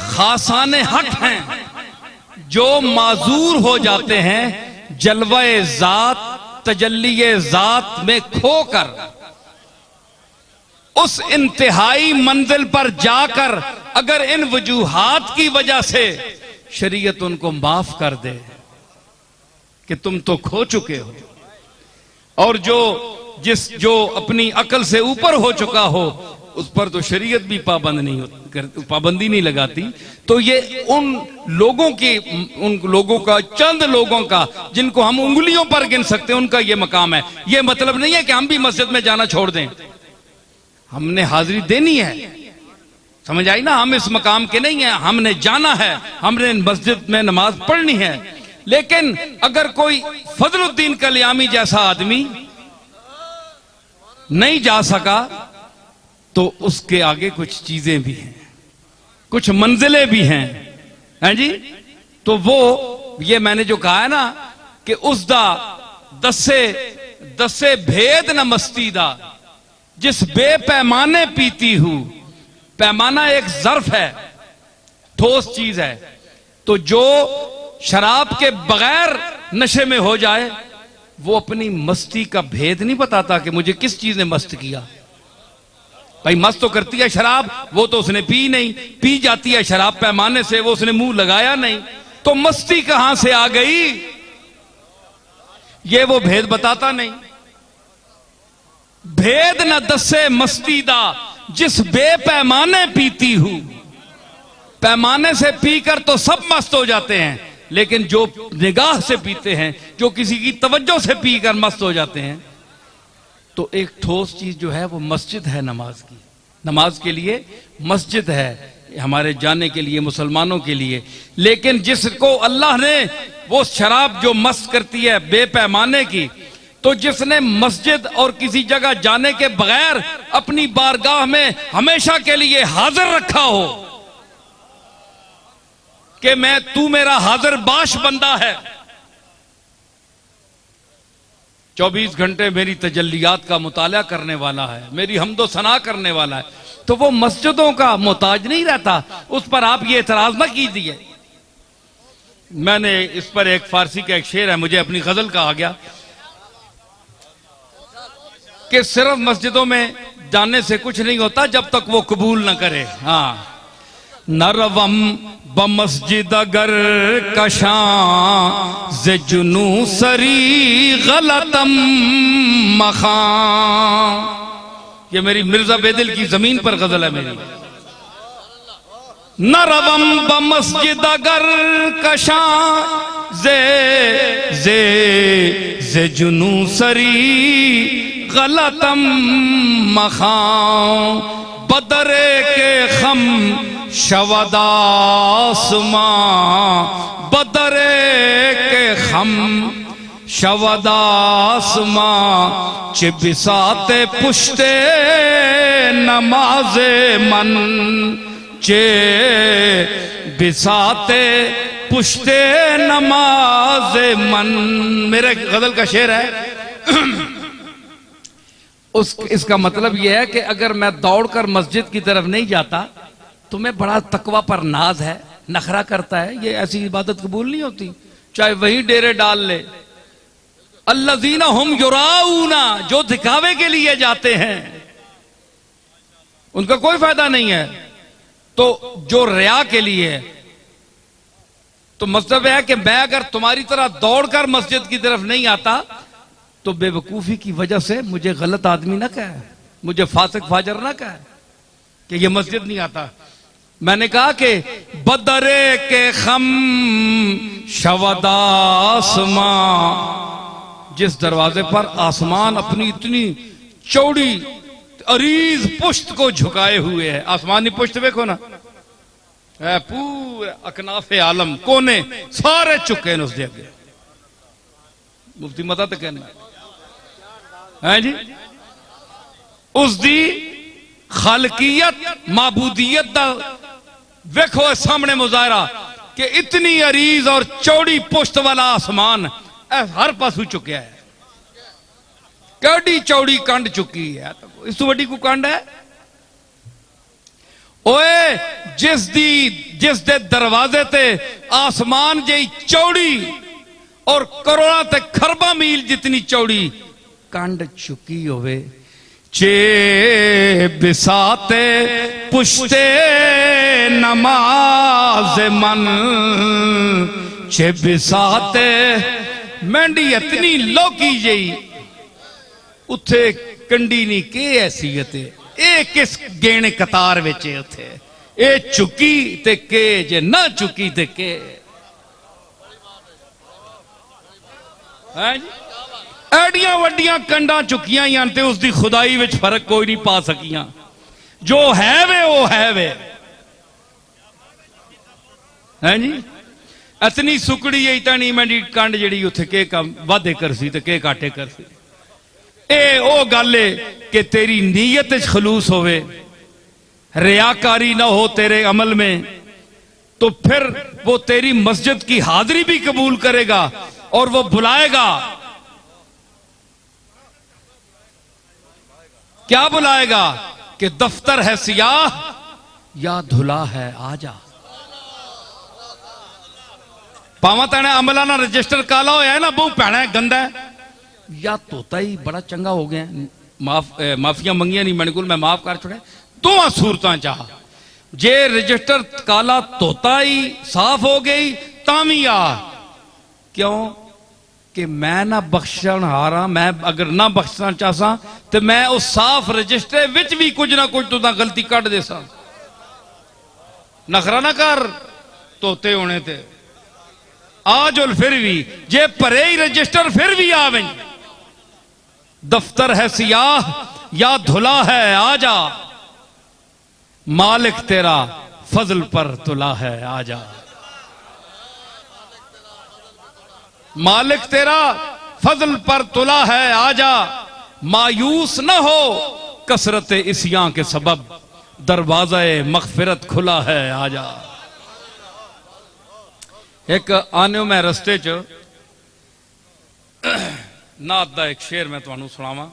खासाने हक हैं जो माजूर हो जाते हैं जलवाए जात तजल्लीए जात में खोकर उस इंतहाई मंजिल पर जाकर अगर इन वजूहात की वजह से शरीयत उनको माफ कर दे कि तुम तो खो चुके हो और जो अपनी अकल से ऊपर हो चुका हो उस पर तो शरीयत भी पाबंदी नहीं लगाती। तो ये उन लोगों का चंद लोगों का जिनको हम उंगलियों पर गिन सकते हैं उनका ये मकाम है। ये मतलब नहीं है कि हम भी मस्जिद में जाना छोड़ दें, हमने हाजिरी देनी है, समझ आई ना। हम इस मकाम के नहीं है, हमने जाना है, हमने मस्जिद में नमाज पढ़नी है। लेकिन अगर कोई फजलुद्दीन कल्यामी जैसा आदमी नहीं जा सका तो उसके आगे कुछ चीजें भी हैं, कुछ मंजिलें भी हैं जी। तो वो ये मैंने जो कहा है ना कि उस दसे भेद न मस्ती दा जिस बेपैमाने पीती हूं। पैमाना एक ज़र्फ है, ठोस चीज है। तो जो शराब के बगैर नशे में हो जाए वो अपनी मस्ती का भेद नहीं बताता कि मुझे किस चीज ने मस्त किया। भाई मस्त तो करती है शराब, वो तो उसने पी नहीं, पी जाती है शराब पैमाने से, वो उसने मुंह लगाया नहीं, तो मस्ती कहां से आ गई ये वो भेद बताता नहीं। भेद न दसे मस्तीदा जिस बेपैमाने पीती हूं। पैमाने से पीकर तो सब मस्त हो जाते हैं, लेकिन जो निगाह से पीते हैं, जो किसी की तवज्जो से पीकर मस्त हो जाते हैं, तो एक ठोस चीज जो है वो मस्जिद है नमाज की। नमाज के लिए मस्जिद है हमारे जाने के लिए, मुसलमानों के लिए। लेकिन जिसको अल्लाह ने वो शराब जो मस्त करती है बेपैमाने की, तो जिसने मस्जिद और किसी जगह जाने के बगैर अपनी बारगाह में हमेशा के लिए हाजिर रखा हो कि तू मेरा हाजिर बाश बंदा है, 24 घंटे मेरी तजल्लियात का मुताला करने वाला है, मेरी हम्दो सना करने वाला है, तो वो मस्जिदों का मोहताज नहीं रहता। उस पर आप ये एतराज ना कीजिए। मैंने इस पर एक फारसी का एक शेर है, मुझे अपनी गजल का आ गया कि सिर्फ मस्जिदों में जाने से कुछ नहीं होता जब तक वो कबूल ना करे। हाँ, नरवम बमस्जिद अगर कशां ज़े जुनू सरी गलतम मखां। ये मेरी मिर्जा बेदिल की जमीन पर गजल है मेरी। नरवम बमस्जिद अगर कशां ज़े जुनू सरी गलतम मखां। बदरे के खम शवदासमां, बदरे के खम शवदासमां, चे बिसाते पुश्ते नमाजे मन, चे बिसाते पुश्ते नमाजे मन। मेरे गजल का शेर है। इसका मतलब यह है कि अगर मैं दौड़कर मस्जिद की तरफ नहीं जाता, तुम्हें बड़ा तकवा पर नाज है, नखरा करता है, ये ऐसी इबादत कबूल नहीं होती, चाहे वही डेरे डाल ले। अल्लज़ीना हुम युराऊना, जो दिखावे के लिए जाते हैं उनका कोई फायदा नहीं है। तो जो रिया के लिए है, तो मतलब है कि मैं अगर तुम्हारी तरह दौड़कर मस्जिद की तरफ नहीं आता तो बेवकूफी की वजह से मुझे गलत आदमी ना कहे, मुझे फासिक फाजर ना कहे कि ये मस्जिद नहीं आता। मैंने कहा कि बदरे के खम शवदासमां, जिस दरवाजे पर आसमान अपनी इतनी चौड़ी अरीज पुश्त को झुकाए हुए है, आसमानी पुश्त देखो ना, पूरे अकनाफे आलम कोने सारे चुके हैं उसके अगे। मुफ्ती मदद कहना है जी, उसकी खालकियत माबूदियत दा वेखो सामने मुजाहरा कि इतनी अरीज और चौड़ी पुश्त वाला आसमान हर पासू चुकिया है। कड़ी चौड़ी कंड चुकी है, इस तो वड्डी को कंड है ओए, जिस दे दरवाजे ते आसमान जी चौड़ी और करोड़ों ते खरबा मील जितनी चौड़ी कंड चुकी होवे, चे बिसाते पुश्ते नमाज मन, चे बिसाते मैंडी इतनी लौकी जई उथे कंडी नहीं के हैसीयत है, ए किस गेणे कतार विच है उथे, ए चुकी ते के जे ना चुकी ते के है जी। एडियां वड्डियां कंडा चुकियां ही ते उसकी खुदाई विच फर्क कोई नहीं पा सकियां। जो है वे वो है वे, है जी। इतनी सुकड़ी है इतना नहीं मेरी कंड जी उथे के काम वादे कर सी ते के काटे कर सी। ए ओ गल है कि तेरी नीयत खलूस होवे, रियाकारी ना हो तेरे अमल में, तो फिर वो तेरी मस्जिद की हाजिरी भी कबूल करेगा और वो बुलाएगा। क्या बुलाएगा कि दफ्तर है सियाह या धुला है आजा। पावा ताने अमला ना रजिस्टर काला होया है ना, बहु भैना है गंदा है, या तोता ही बड़ा चंगा हो गया, माफिया मंगिया नहीं मैंने को, मैं माफ कर छोड़े। दोवां सूरतां चाह जे रजिस्टर काला तोता ही साफ हो गई तामी आ, क्यों कि मैं ना बख्शण हारा, मैं अगर ना बख्शना चाहसा तो मैं उस साफ रजिस्टर विच भी कुछ ना कुछ तो गलती कट दे सा। नखरा ना कर तोते होने ते आज और फिर भी जे भरे ही रजिस्टर फिर भी आवे, दफ्तर है सियाह या धुला है आजा, मालिक तेरा फजल पर तुला है आजा, मालिक तेरा फजल पर तुला है आजा, मायूस न हो कसरत इस्यां के सबब, दरवाजा मगफिरत खुला है आजा। एक आने मैं रस्ते च नात दा एक शेर मैं तुहानू सुनावा।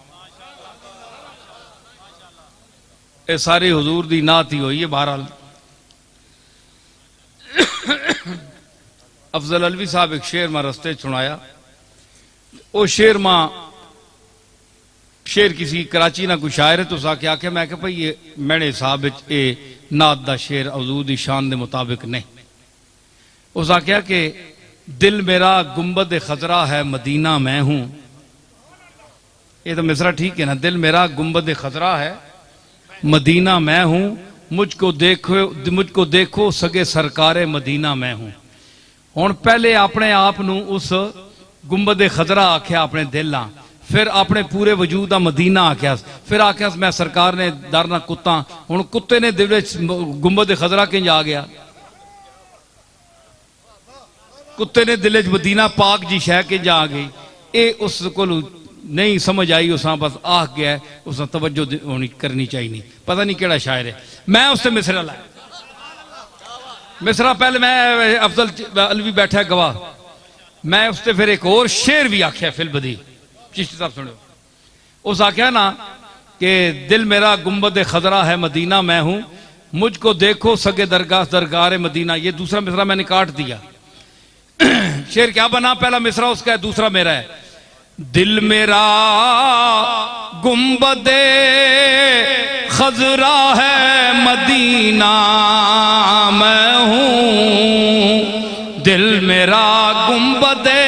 ये सारी हुजूर दी नात ही हुई है। बहरहाल अफजल अलवी साहब एक शेर मैं रस्ते सुनाया, वो शेर मां शेर किसी कराची ना कोई शायर है तो साके आके मैं भाई ये मेरे हिसाब ये नात दा शेर हुजूर दी शान दे मुताबिक नहीं। उस आख्या कि दिल मेरा गुंबद खजरा है मदीना मैं हूं, ये तो मिसरा ठीक है ना, दिल मेरा गुंबद खजरा है मदीना मैं हूं, मुझको देखो सगे सरकारे मदीना मैं हूं। हुण पहले अपने आप नूं उस गुंबद खजरा आख्या अपने दिल आ, फिर अपने पूरे वजूद का मदीना आख्या, फिर आख्या मैं सरकार ने डर ना कुत्ता, हुण कुत्ते ने दिल विच गुंबद खजरा किंज आ गया, कुत्ते ने दिल च मदीना पाक जी शह किंज आ गई, ये उस को नहीं समझ आई, उस बस आख गया, उस तवज्जो होनी करनी चाहिए। पता नहीं केड़ा शायर है, मैं उससे मिसरा लाया, मिसरा पहले मैं अफजल अलवी बैठा गवाह, मैं उससे फिर एक और शेर भी आख्या फिल बदी, चिश्ती साहब सुनो, उस आख्या ना कि दिल मेरा गुंबद खजरा है मदीना मैं हूं, मुझको देखो सगे दरगाह दरगाह मदीना। ये दूसरा मिसरा मैंने काट दिया। शेर क्या बना, पहला मिसरा उसका है, दूसरा मेरा है। दिल मेरा गुंबदे खजरा है मदीना मैं हूं, दिल मेरा गुंबदे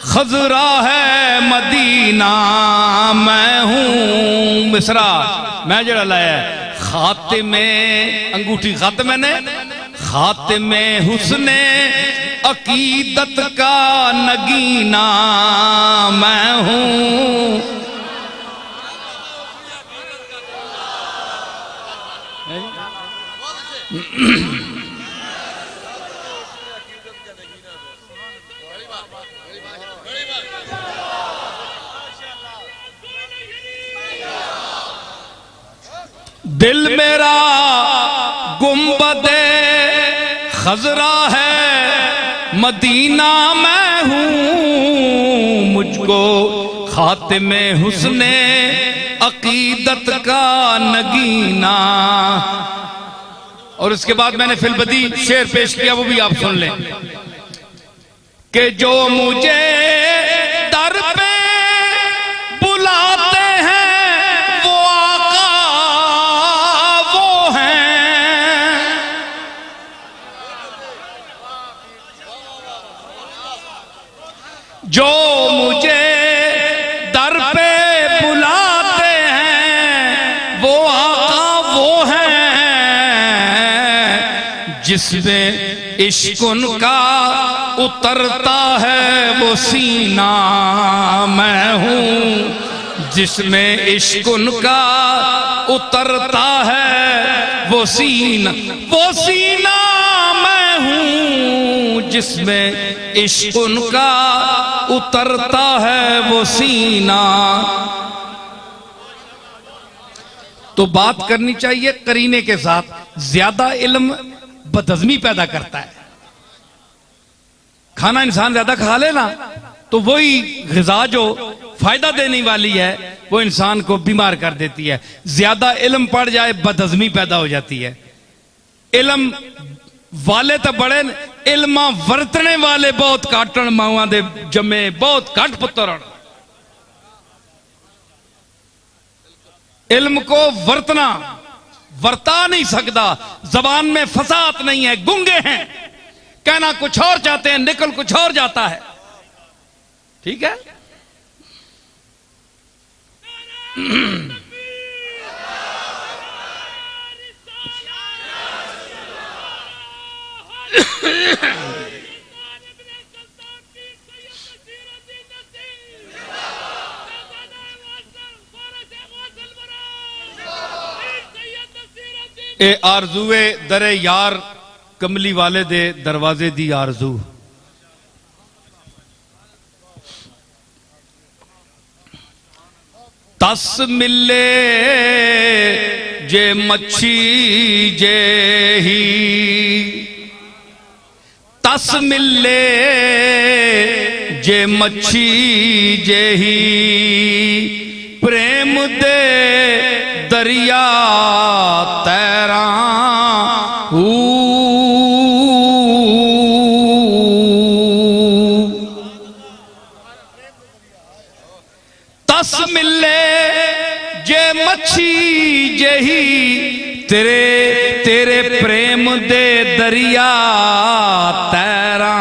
खजरा है मदीना मैं हूं। मिसरा मैं जड़ा लाया, खातिमे अंगूठी खत मैंने, खातिमे हुस्ने अकीदत का नगीना मैं हूं। दिल मेरा गुंबदे खजरा है मदीना मैं हूं, मुझको खातिमे हुस्ने अकीदत का नगीना। और उसके बाद मैंने फिलबदी शेर पेश किया, वो भी आप सुन लें कि जो मुझे दर पे बुलाते हैं वो आका वो हैं, जो मुझे दर पे बुलाते हैं वो आका वो हैं, जिसमें इश्क उनका उतरता है वो सीना मैं हूं, जिसमें इश्क उनका उतरता है वो सीना मैं हूं, जिसमें इश्क उनका उतरता है वो सीना। तो बात करनी चाहिए करीने के साथ। ज्यादा इल्म बदहजमी पैदा करता है। खाना इंसान ज्यादा खा लेना तो वही ग़िज़ा जो फायदा देने वाली है वो इंसान को बीमार कर देती है। ज्यादा इल्म पड़ जाए बदहजमी पैदा हो जाती है। इल्म वाले तो बड़े, इल्मा वरतने वाले बहुत काटन, मावा दे जमे बहुत घट पुत्र। इल्म को वर्ता नहीं सकता, जबान में फसाद नहीं है, गुंगे हैं, कहना कुछ और चाहते हैं, निकल कुछ और जाता है। ठीक है, ए आरज़ूए दरे यार कमली वाले दे दरवाजे दी आरज़ू। तस मिले जे मच्छी जे ही, तस मिले जे मच्छी जे ही, प्रेम दे दरिया तैरा तस मिले जे मच्छी जही, तेरे प्रेम दे दरिया तैरा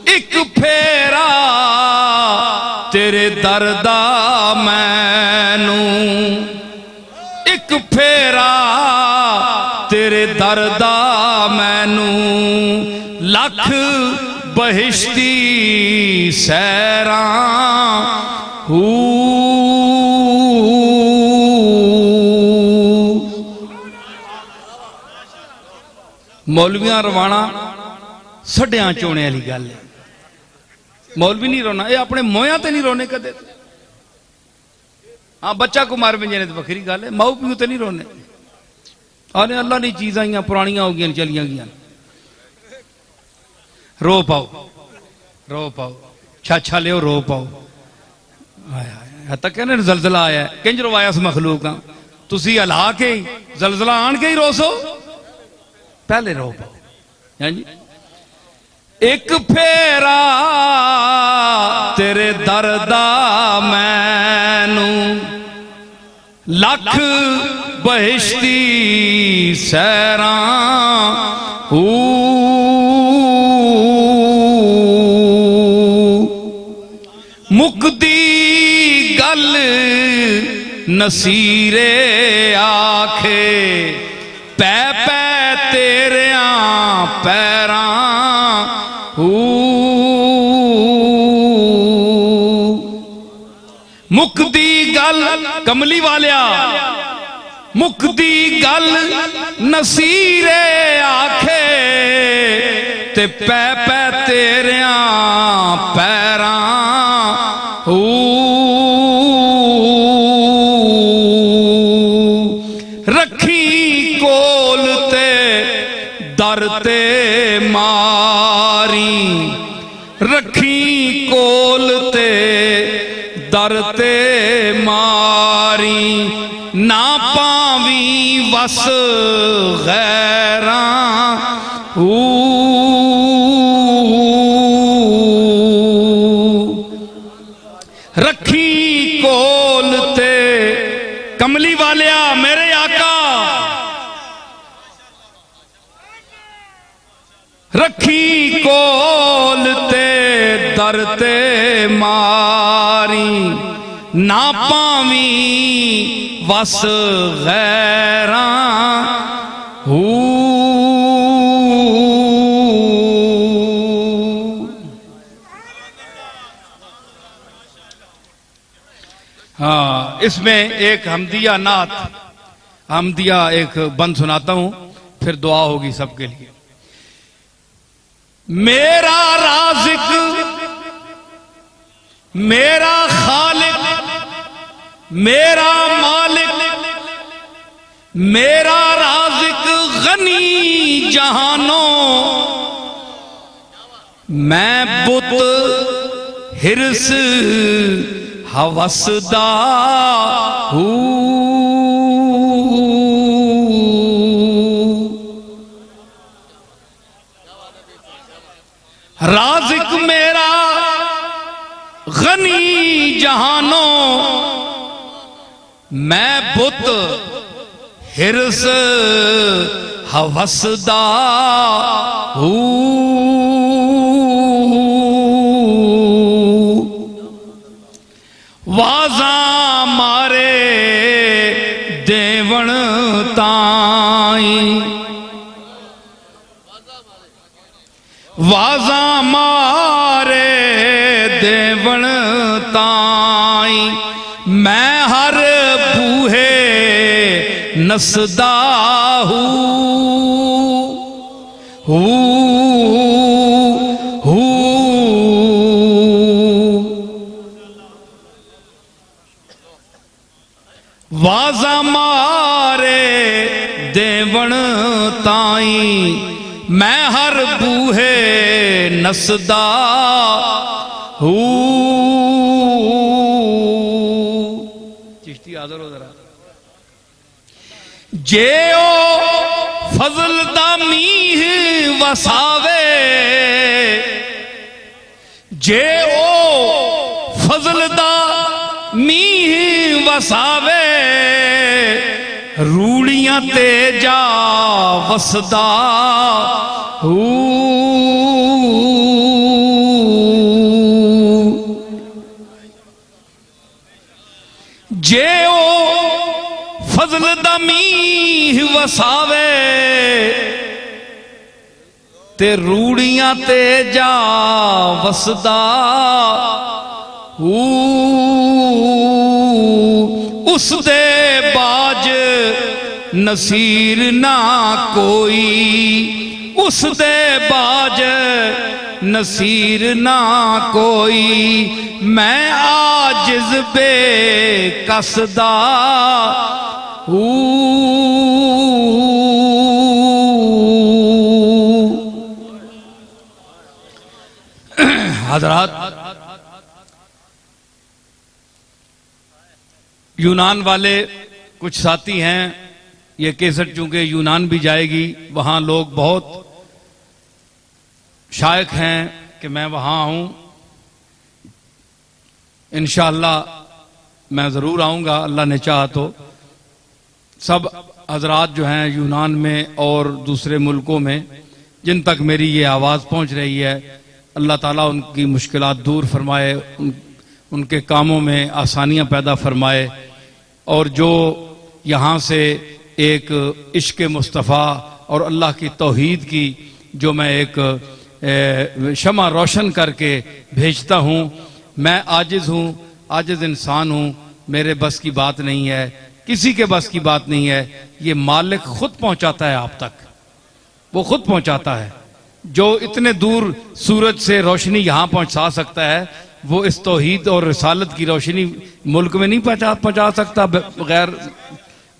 एक फेरा तेरे दरदा मैनू, एक फेरा तेरे दर दा मैनू लख बहिश्ती सैरां मौलवियां रवाना सड्डियां चोने वाली गल है। मौलवी नहीं रोना, ये अपने मोया ते नहीं रोने कदे। हाँ बच्चा को मार बंजे ने तो वखरी गल है, माऊ प्यू तो नहीं रोने। आने अल्लाह दी चीज़ां ही पुरानियां हो गई चलियां गई। रो पाओ रो पाओ, छाछा लियो रो पाओ। आया तक कहने जलजला आया, किंज रवाया इस मखलूक का तुसी हला के जलजला आन के ही रोसो, पहले रो पाओ। हाँ जी, एक फेरा तेरे दर दा मैनू लख बहिश्ती सैरां मुकदी गल नसीरे आखे पै पै तेरिया पैरां मुकदी गल कमली वालिया, मुकदी गल नसीरे आखे ते पै पै तेरिया पैरां रखी कोल ते दर ते मारी, रखी कोल ते दर ते मारी ना पावी वस गैरां रखी कोल ते कमली वालिया मेरे आका, रखी कोल ते दर ते मारी ना पावी वस गैरां हाँ, इसमें एक हमदिया नात, हमदिया एक बंद सुनाता हूं, फिर दुआ होगी सबके लिए। मेरा राज़िक मेरा खालिक मेरा मालिक मेरा राज़िक गनी जहानों, मैं बुत हिरस हवसदा हूँ। राज़िक मेरा गनी जहानों, मैं बुत हिरस हवसदा हूँ। वाजा मारे देवण ताई, वाजा मारे देवण ताई, मैं हर बूहे नसदा वाजा मारे देवण ताई, मैं हर बूहे नसदा हूँ। चिश्ती हाज़िर हो जरा। जे ओ फजल दा मीह वसावे, जे ओ फजल दा मीह वसावे, रूड़ियां ते जा वसदा हूँ। जे ओ फजल दा मीह वसावे, ते रूड़ियां ते जा वसदा उस दे बाज नसीर ना कोई, उस दे बाज नसीर ना कोई। मैं आजिज़ बेकसदा हजरात, यूनान वाले कुछ साथी हैं, ये केसट चूंकि यूनान भी जाएगी, वहां लोग बहुत शायक हैं कि मैं वहां आऊं। इंशाअल्लाह मैं जरूर आऊंगा, अल्लाह ने चाहा तो। सब हजरात जो हैं यूनान में और दूसरे मुल्कों में, जिन तक मेरी ये आवाज़ पहुंच रही है, अल्लाह ताला उनकी मुश्किलात दूर फरमाए, उनके कामों में आसानियां पैदा फरमाए। और जो यहाँ से एक इश्क मुस्तफ़ा और अल्लाह की तौहीद की जो मैं एक शमा रोशन करके भेजता हूँ, मैं आजिज़ हूँ, आजिज़ इंसान हूँ, मेरे बस की बात नहीं है, किसी के बस की बात नहीं है। ये मालिक खुद पहुंचाता है आप तक, वो खुद पहुंचाता है। जो इतने दूर सूरज से रोशनी यहां पहुंचा सकता है, वो इस तौहीद और रिसालत की रोशनी मुल्क में नहीं पहुंचा सकता, बगैर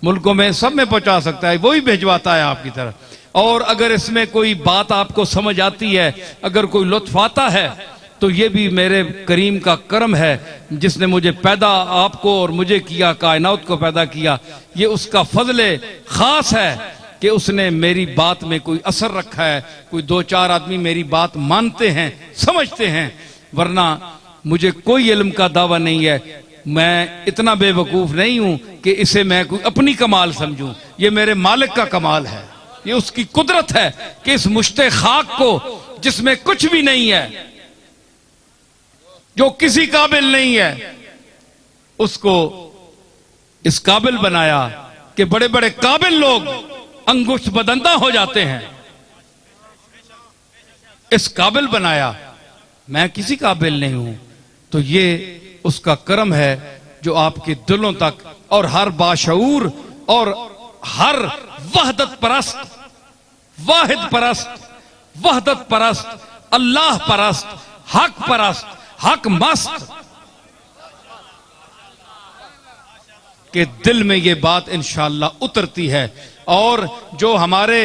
मुल्कों में सब में पहुंचा सकता है, वही भिजवाता है आपकी तरफ। और अगर इसमें कोई बात आपको समझ आती है, अगर कोई लुत्फ आता है, तो ये भी मेरे करीम का करम है, जिसने मुझे पैदा आपको और मुझे किया, कायनात को पैदा किया। ये उसका फजल खास है कि उसने मेरी बात में कोई असर रखा है, कोई दो चार आदमी मेरी बात मानते हैं, समझते हैं, वरना मुझे कोई इल्म का दावा नहीं है। मैं इतना बेवकूफ नहीं हूं कि इसे मैं कोई अपनी कमाल समझूं, ये मेरे मालिक का कमाल है, ये उसकी कुदरत है कि इस मुश्ते खाक को, जिसमें कुछ भी नहीं है, जो किसी काबिल नहीं है, उसको इस काबिल बनाया कि बड़े बड़े काबिल लोग अंगुष्ठ बदंदा हो जाते हैं। इस काबिल बनाया, मैं किसी काबिल नहीं हूं। तो ये उसका करम है जो आपके दिलों तक और हर बाशऊर और हर वहदत परस्त, वाहिद परस्त, वहदत परस्त, अल्लाह परस्त, हक परस्त, हक मस्त के दिल में ये बात इंशाअल्लाह उतरती है। और जो हमारे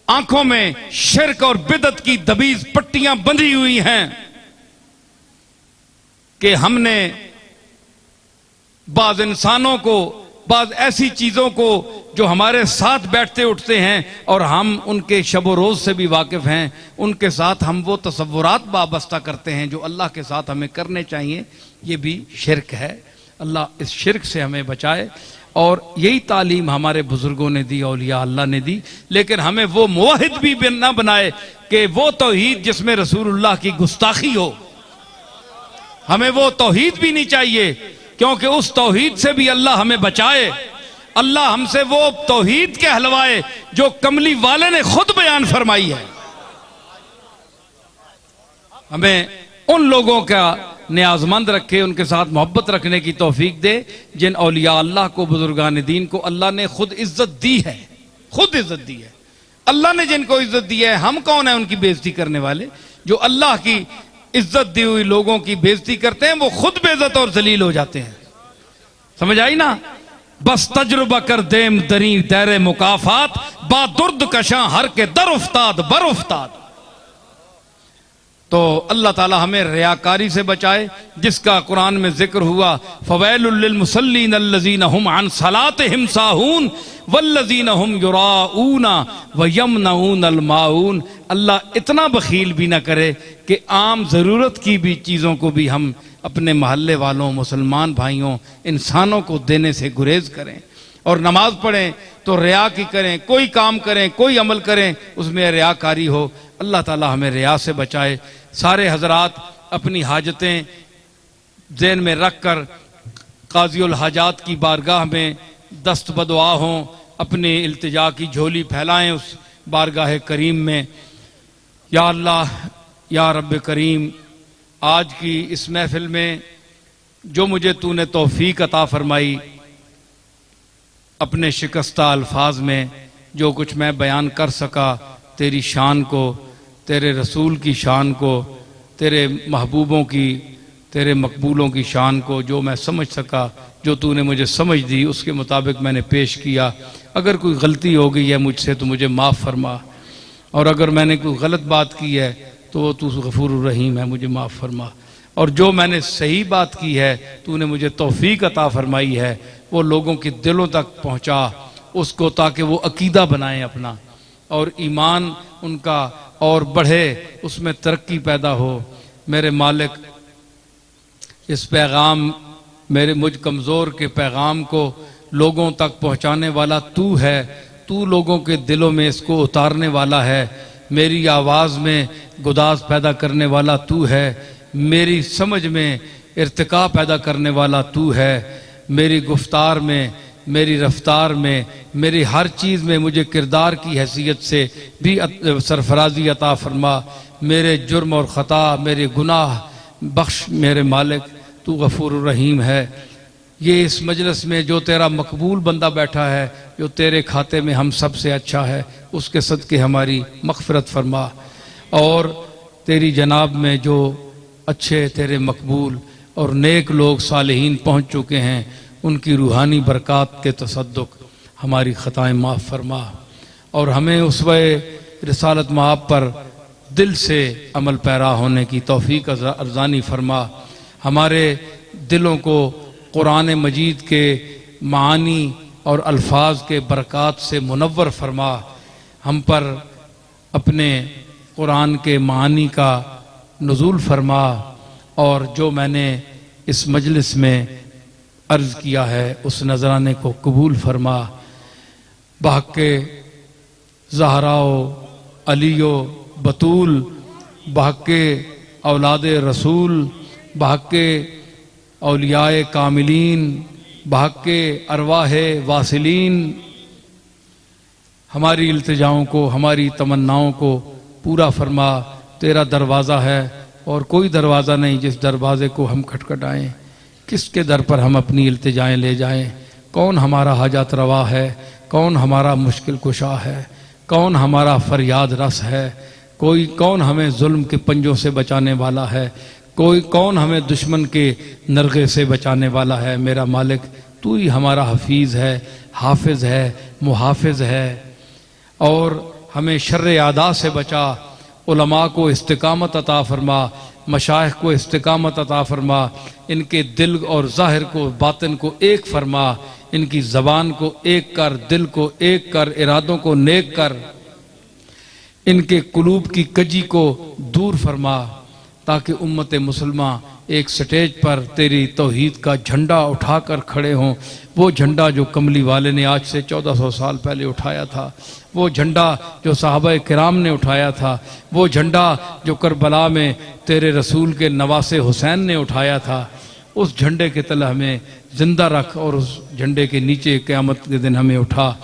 आंखों में शिर्क और बिदत की दबीज पट्टियां बंधी हुई हैं कि हमने बाज इंसानों को, बाज ऐसी चीजों को जो हमारे साथ बैठते उठते हैं और हम उनके शब रोज से भी वाकिफ हैं, उनके साथ हम वो तसव्वुरात वाबस्ता करते हैं जो अल्लाह के साथ हमें करने चाहिए, ये भी शिर्क है। अल्लाह इस शिर्क से हमें बचाए। और यही तालीम हमारे बुजुर्गों ने दी, औलिया अल्लाह ने दी। लेकिन हमें वो मुवाहिद भी ना बनाए कि वो तौहीद जिसमें रसूलुल्लाह की गुस्ताखी हो, हमें वो तौहीद भी नहीं चाहिए, क्योंकि उस तौहीद से भी अल्लाह हमें बचाए। अल्लाह हमसे वो तौहीद कहलवाए जो कमली वाले ने खुद बयान फरमाई है। हमें उन लोगों का नियाजमंद रखे, उनके साथ मोहब्बत रखने की तौफीक दे जिन औलिया अल्लाह को, बुजुर्गान दीन को अल्लाह ने खुद इज्जत दी है, खुद इज्जत दी है। अल्लाह ने जिनको इज्जत दी है, हम कौन है उनकी बेइज्जती करने वाले? जो अल्लाह की इज्जत दी हुई लोगों की बेइज्जती करते हैं, वो खुद बेइज्जत और जलील हो जाते हैं। समझ आई ना? बस तजुर्बा कर देम दरी दैरे मुकाफात, बादुर्द कशा हर के दर उफ्ताद बर उफ्ताद। तो अल्लाह ताला हमें रियाकारी से बचाए, जिसका कुरान में जिक्र हुआ, फवैलुल लिल मुसल्लीन अल्लज़ीना हुम अन सलातिहिम साहून वल्लज़ीना हुम युराऊना व यमनऊनल माऊन। अल्लाह इतना बखील भी ना करे कि आम ज़रूरत की भी चीज़ों को भी हम अपने महल्ले वालों, मुसलमान भाइयों, इंसानों को देने से गुरेज करें। और नमाज पढ़ें तो रिया की करें, कोई काम करें, कोई अमल करें, उसमें रियाकारी हो। अल्लाह ताला हमें रिया से बचाए। सारे हजरात अपनी हाजतें ज़हन में रख कर काज़ीउल हाजात की बारगाह में दस्त बदुआ हों, अपने इल्तिजा की झोली फैलाएं उस बारगाह करीम में। या अल्लाह या रब करीम, आज की इस महफिल में जो मुझे तूने तौफीक अता फरमाई, अपने शिकस्ता अल्फाज में जो कुछ मैं बयान कर सका, तेरी शान को, तेरे रसूल की शान को, तेरे महबूबों की, तेरे मकबूलों की शान को जो मैं समझ सका, जो तूने मुझे समझ दी, उसके मुताबिक मैंने पेश किया। अगर कोई गलती हो गई है मुझसे तो मुझे माफ़ फरमा, और अगर मैंने कोई गलत बात की है तो वो तू गफूर रहीम है, मुझे माफ़ फरमा। और जो मैंने सही बात की है, तूने मुझे तौफीक अता फरमाई है, वो लोगों के दिलों तक पहुँचा उसको, ताकि वो अकीदा बनाएं अपना और ईमान उनका और बढ़े, उसमें तरक्की पैदा हो। मेरे मालिक, इस पैगाम, मेरे मुझ कमज़ोर के पैगाम को लोगों तक पहुँचाने वाला तू है, तू लोगों के दिलों में इसको उतारने वाला है। मेरी आवाज़ में गुदाज पैदा करने वाला तू है, मेरी समझ में इर्तिका पैदा करने वाला तू है, मेरी गुफ्तार में, मेरी रफ्तार में, मेरी हर चीज़ में मुझे किरदार की हैसियत से भी सरफराजी अता फरमा। मेरे जुर्म और ख़ता, मेरे गुनाह बख्श मेरे मालिक, तू गफूर रहीम है। ये इस मजलिस में जो तेरा मकबूल बंदा बैठा है, जो तेरे खाते में हम सब से अच्छा है, उसके सदके हमारी मग़फ़िरत फरमा। और तेरी जनाब में जो अच्छे तेरे मकबूल और नेक लोग सालिहीन पहुँच चुके हैं, उनकी रूहानी बरक़ात के तसद्दुक़ हमारी ख़ताएँ माफ़ फरमा, और हमें उसवे रिसालत मआब पर दिल से अमल पैरा होने की तौफ़ीक़ अर्ज़ानी फरमा। हमारे दिलों को कुरान मजीद के मानी और अल्फाज के बरक़ात से मुनव्वर फरमा। हम पर अपने कुरान के मानी का नुज़ूल फरमा, और जो मैंने इस मजलिस में अर्ज़ किया है उस नजराने को कबूल फरमा। बहक़े ज़हराओ अलियो बतूल, बहक़े औलाद रसूल, बहक़े औलियाए कामिलीन, बहक़े अरवाहे वासिलीन, हमारी इल्तिजाओं को, हमारी तमन्नाओं को पूरा फरमा। तेरा दरवाज़ा है और कोई दरवाज़ा नहीं जिस दरवाज़े को हम खटखटाएं। किसके दर पर हम अपनी इल्तिजाएं ले जाएं? कौन हमारा हाजत रवा है? कौन हमारा मुश्किल कुशा है? कौन हमारा फरियाद रस है? कोई कौन हमें जुल्म के पंजों से बचाने वाला है? कोई कौन हमें दुश्मन के नरगे से बचाने वाला है? मेरा मालिक, तू ही हमारा हफीज़ है, हाफिज़ है, मुहाफिज़ है, और हमें शर्र आदा से बचा। उलमा को इस्तिकामत अता फरमा, मशाइख को इस्तिकामत अता फरमा, इनके दिल और ज़ाहिर को, बातिन को एक फरमा, इनकी ज़बान को एक कर, दिल को एक कर, इरादों को नेक कर, इनके कुलूब की कजी को दूर फरमा, ताकि उम्मत मुसलमा एक स्टेज पर तेरी तौहीद का झंडा उठाकर खड़े हों। वो झंडा जो कमली वाले ने आज से 1400 साल पहले उठाया था, वो झंडा जो सहाबाए किराम ने उठाया था, वो झंडा जो करबला में तेरे रसूल के नवासे हुसैन ने उठाया था, उस झंडे के तले हमें जिंदा रख और उस झंडे के नीचे क़यामत के दिन हमें उठा।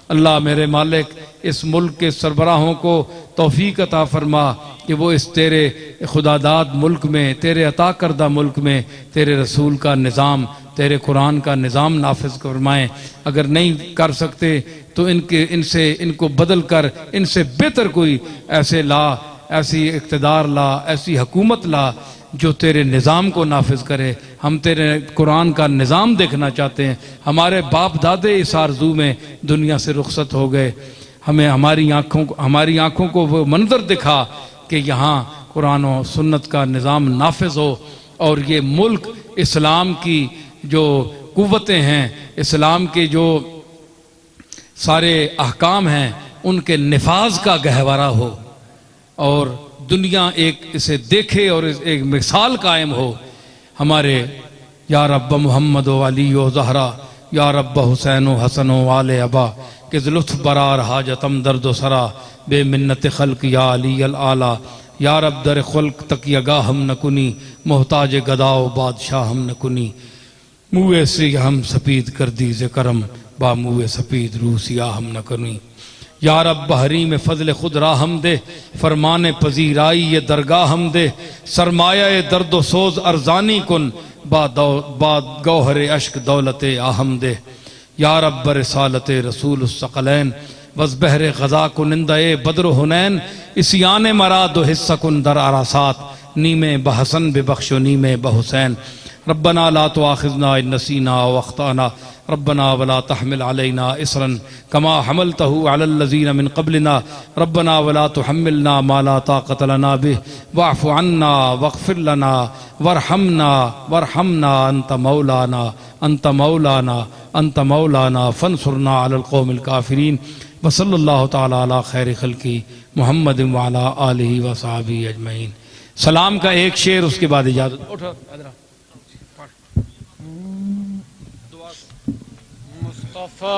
अल्लाह मेरे मालिक, इस मुल्क के सरबराहों को तौफीक अता फरमा कि वो इस तेरे खुदादाद मुल्क में, तेरे अता करदा मुल्क में तेरे रसूल का निज़ाम, तेरे कुरान का निज़ाम नाफिज फरमाएँ। अगर नहीं कर सकते तो इनको बदल कर इनसे बेहतर कोई ऐसे ला, ऐसी इक़्तिदार ला, ऐसी हुकूमत ला जो तेरे निज़ाम को नाफिज करे। हम तेरे कुरान का निज़ाम देखना चाहते हैं। हमारे बाप दादे इस आरज़ू में दुनिया से रुखसत हो गए। हमें हमारी आँखों को वो मंजर दिखा कि यहाँ कुरान और सुन्नत का निज़ाम नाफिज हो, और ये मुल्क इस्लाम की जो कुव्वतें हैं, इस्लाम के जो सारे अहकाम हैं, उनके निफाज का गहवारा हो, और दुनिया एक इसे देखे और एक मिसाल कायम हो। हमारे या रब्ब मोहम्मद वाली ज़हरा, या रब्ब हुसैन हसन वाले अबा के लुत्फ़ बरार हाजतम दर्द सरा, बेमिन्नत खल्क या अली अल आला, या रब दर खल्क तकियगा हम न कुनी, मोहताज गदाओ बादशाह हम न कुनी, मुँह से हम सपीद कर दीज़े करम, बा मुँह सपीद रूसिया हम न कुनी। या रब बहरी में फजल खुद राहम दे, फरमाने पजीराई ये दरगाह हम दे, सरमाया दर्द सोज अरजानी कुन, बाद गौहर अश्क दौलत आहम दे। या रब बरसालत रसूल सकलैन, बस बहरे गजा कुनिंदे बद्र हुनैन, इसियान मराद हिस्सा कुन दर आरासात, नीमे बहसन बेबख्शो नीमे बहुसैन। रब्बना ला तुआखिज़ना इन नसीना व अख्ताना, रब्बना वला तहमिल अलैना इसरन कमा हमलतहु अलल लज़ीना मिन क़ब्लिना, रब्बना वला तुहम्मिलना मा ला ताक़त लना बिह, वअफ़ु अन्ना वग़फ़िर लना वरहमना अंत मौलाना फंसुरना अलल क़ौमिल काफ़िरीन। व सल्लल्लाहु तआला अला खैरि खल्क़ि मुहम्मद व अला आलिहि व सहाबिहि अजमईन। सलाम का एक शेर, उसके बाद इजाज़त। मुस्तफ़ा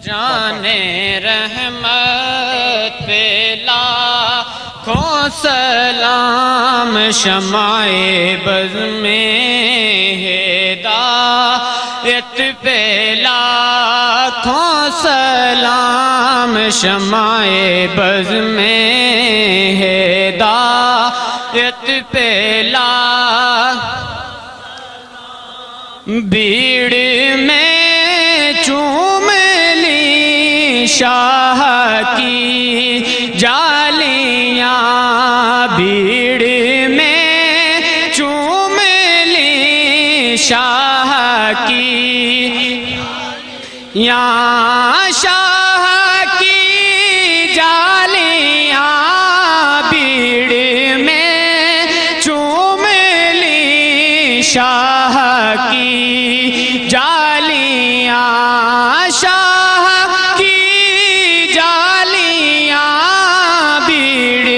जाने रहमत पे लाखों सलाम, शमाए बज़ में हिदायत पे लाखों सलाम, शमाए बज़ में हिदायत पे भीड़ में चूम ली शाह की जालियां, भीड़ में चूम ली शाह की यहाँ शाह की जालियां, भीड़ में चूम ली शाह की जालियां, शाह की जालियां, भीड़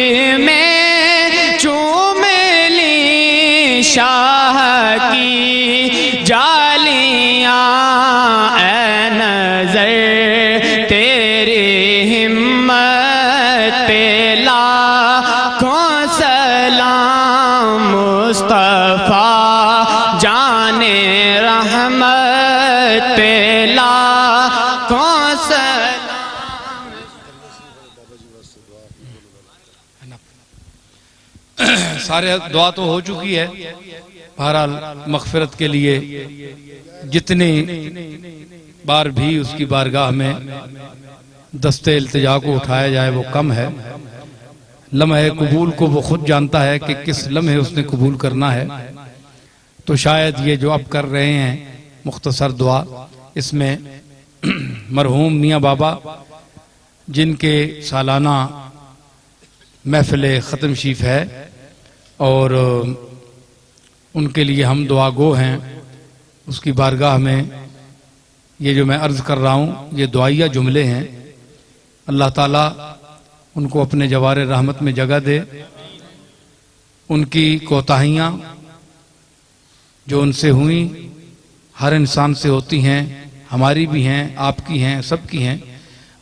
में चूम ली शाह की जालियां। ऐ नज़र तेरी हिम्मत पे लाखों सलाम, मुस्तफ़ा जाने रहमत पे लाखों सलाम। सारे दुआ तो हो चुकी है। बहरहाल मग़फ़िरत के लिए जितनी बार भी उसकी बारगाह में दस्ते इल्तिजा को उठाया जाए वो कम है। लम्हे कबूल को वो खुद जानता है कि किस लम्हे उसने कबूल करना है। तो शायद ये जो आप कर रहे हैं मुख्तसर दुआ, इसमें मरहूम मियाँ बाबा जिनके सालाना महफिल ख़त्म शीफ है और उनके लिए हम दुआ गो हैं, उसकी बारगाह में ये जो मैं अर्ज़ कर रहा हूँ ये दुआइया जुमले हैं। अल्लाह ताला उनको अपने जवारे रहमत में जगह दे। उनकी कोताहियाँ जो उनसे हुई, हर इंसान से होती हैं, हमारी भी हैं, आपकी हैं, सबकी हैं।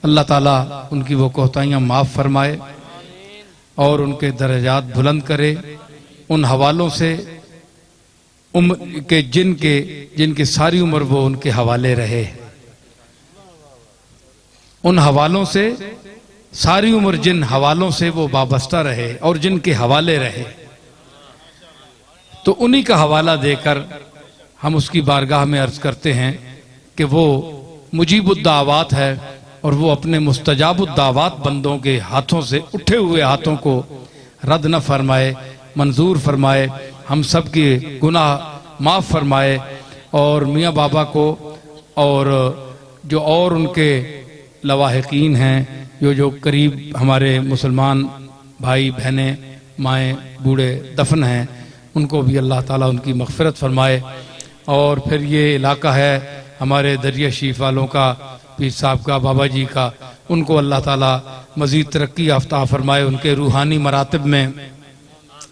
अल्लाह ताला उनकी वो कोताहियाँ माफ़ फरमाए और उनके दर्जात बुलंद करे। उन हवालों से उम्र के जिनके सारी उम्र वो उनके हवाले रहे, उन हवालों से सारी उम्र जिन हवालों से वो वाबस्ता रहे और जिनके हवाले रहे, तो उन्हीं का हवाला देकर हम उसकी बारगाह में अर्ज करते हैं कि वो मुजीबुद्दावात है और वो अपने मुस्तजाबुद्दावात बंदों के हाथों से उठे हुए हाथों को रद्द न फरमाए, मंजूर फरमाए, हम सब के गुनाह माफ़ फरमाए। और मियाँ बाबा को और जो और उनके लवाहिकीन हैं, जो करीब हमारे मुसलमान भाई बहनें माएँ बूढ़े दफन हैं, उनको भी अल्लाह ताला उनकी मग़फ़िरत फरमाए। और फिर ये इलाका है हमारे दरिया शरीफ वालों का, पीर साहब का, बाबा जी का, उनको अल्लाह ताला मज़ीद तरक्की याफ्ता फरमाए। उनके रूहानी मरातब में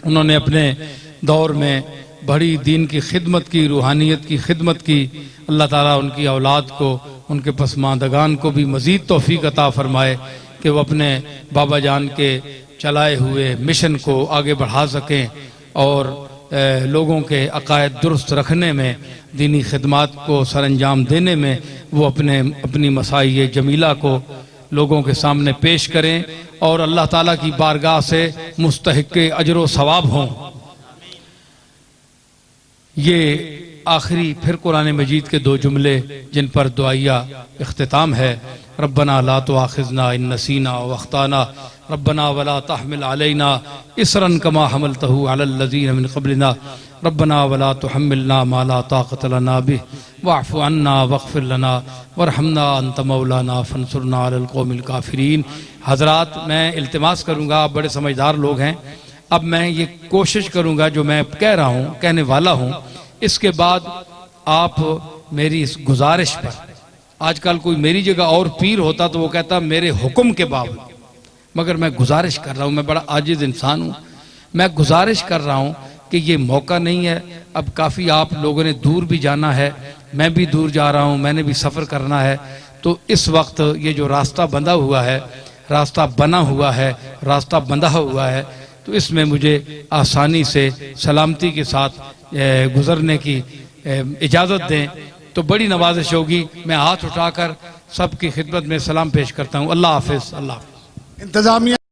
उन्होंने अपने दौर में बड़ी दीन की खिदमत की, रूहानियत की खिदमत की। अल्लाह ताला उनकी औलाद को, उनके पसमानदगान को भी मज़ीद तौफ़ीक़ अता फ़रमाए कि वो अपने बाबा जान के चलाए हुए मिशन को आगे बढ़ा सकें और लोगों के अकायद दुरुस्त रखने में, दीनी खिदमात को सर अंजाम देने में वो अपनी मसाई जमीला को लोगों के सामने पेश करें और अल्लाह ताला की बारगाह से मुस्तहिक अजर सवाब हों। ये आखिरी फिर कुरान मजीद के दो जुमले जिन पर दुआया इख्तिताम है, रब्बना ला तुआखिज़ना इन नसीना व अख्ताना रब्बना वला तहमिल अलैना इसरन कमा हमलतहु अलल लज़ीना मिन क़ब्लिना रब्बना वला तुहम्मिलना मा ला ताक़त लना बिह वअफ़ु अन्ना वग़फ़िर लना वरहमना अंत मौलाना फंसुरना अलल क़ौमिल काफ़िरीन। हज़रात, मैं इल्तिमास करूँगा, आप बड़े समझदार लोग हैं, अब मैं ये कोशिश करूँगा जो मैं कह रहा हूँ, कहने वाला हूँ, इसके बाद आप मेरी इस गुजारिश पर, आजकल कोई मेरी जगह और पीर होता तो वो कहता मेरे हुक्म के बावजूद, मगर मैं गुजारिश कर रहा हूँ, मैं बड़ा आजिज इंसान हूँ, मैं गुजारिश कर रहा हूँ कि ये मौका नहीं है। अब काफ़ी आप लोगों ने दूर भी जाना है, मैं भी दूर जा रहा हूँ, मैंने भी सफ़र करना है, तो इस वक्त ये जो रास्ता बंधा हुआ है, रास्ता बना हुआ है, रास्ता बंधा हुआ है, तो इसमें मुझे आसानी से सलामती के साथ गुजरने की इजाज़त दें तो बड़ी नवाजिश होगी। मैं हाथ उठाकर सबकी खिदमत में सलाम पेश करता हूँ। अल्लाह हाफिज़। अल्लाह हाफिज़। इंतजामिया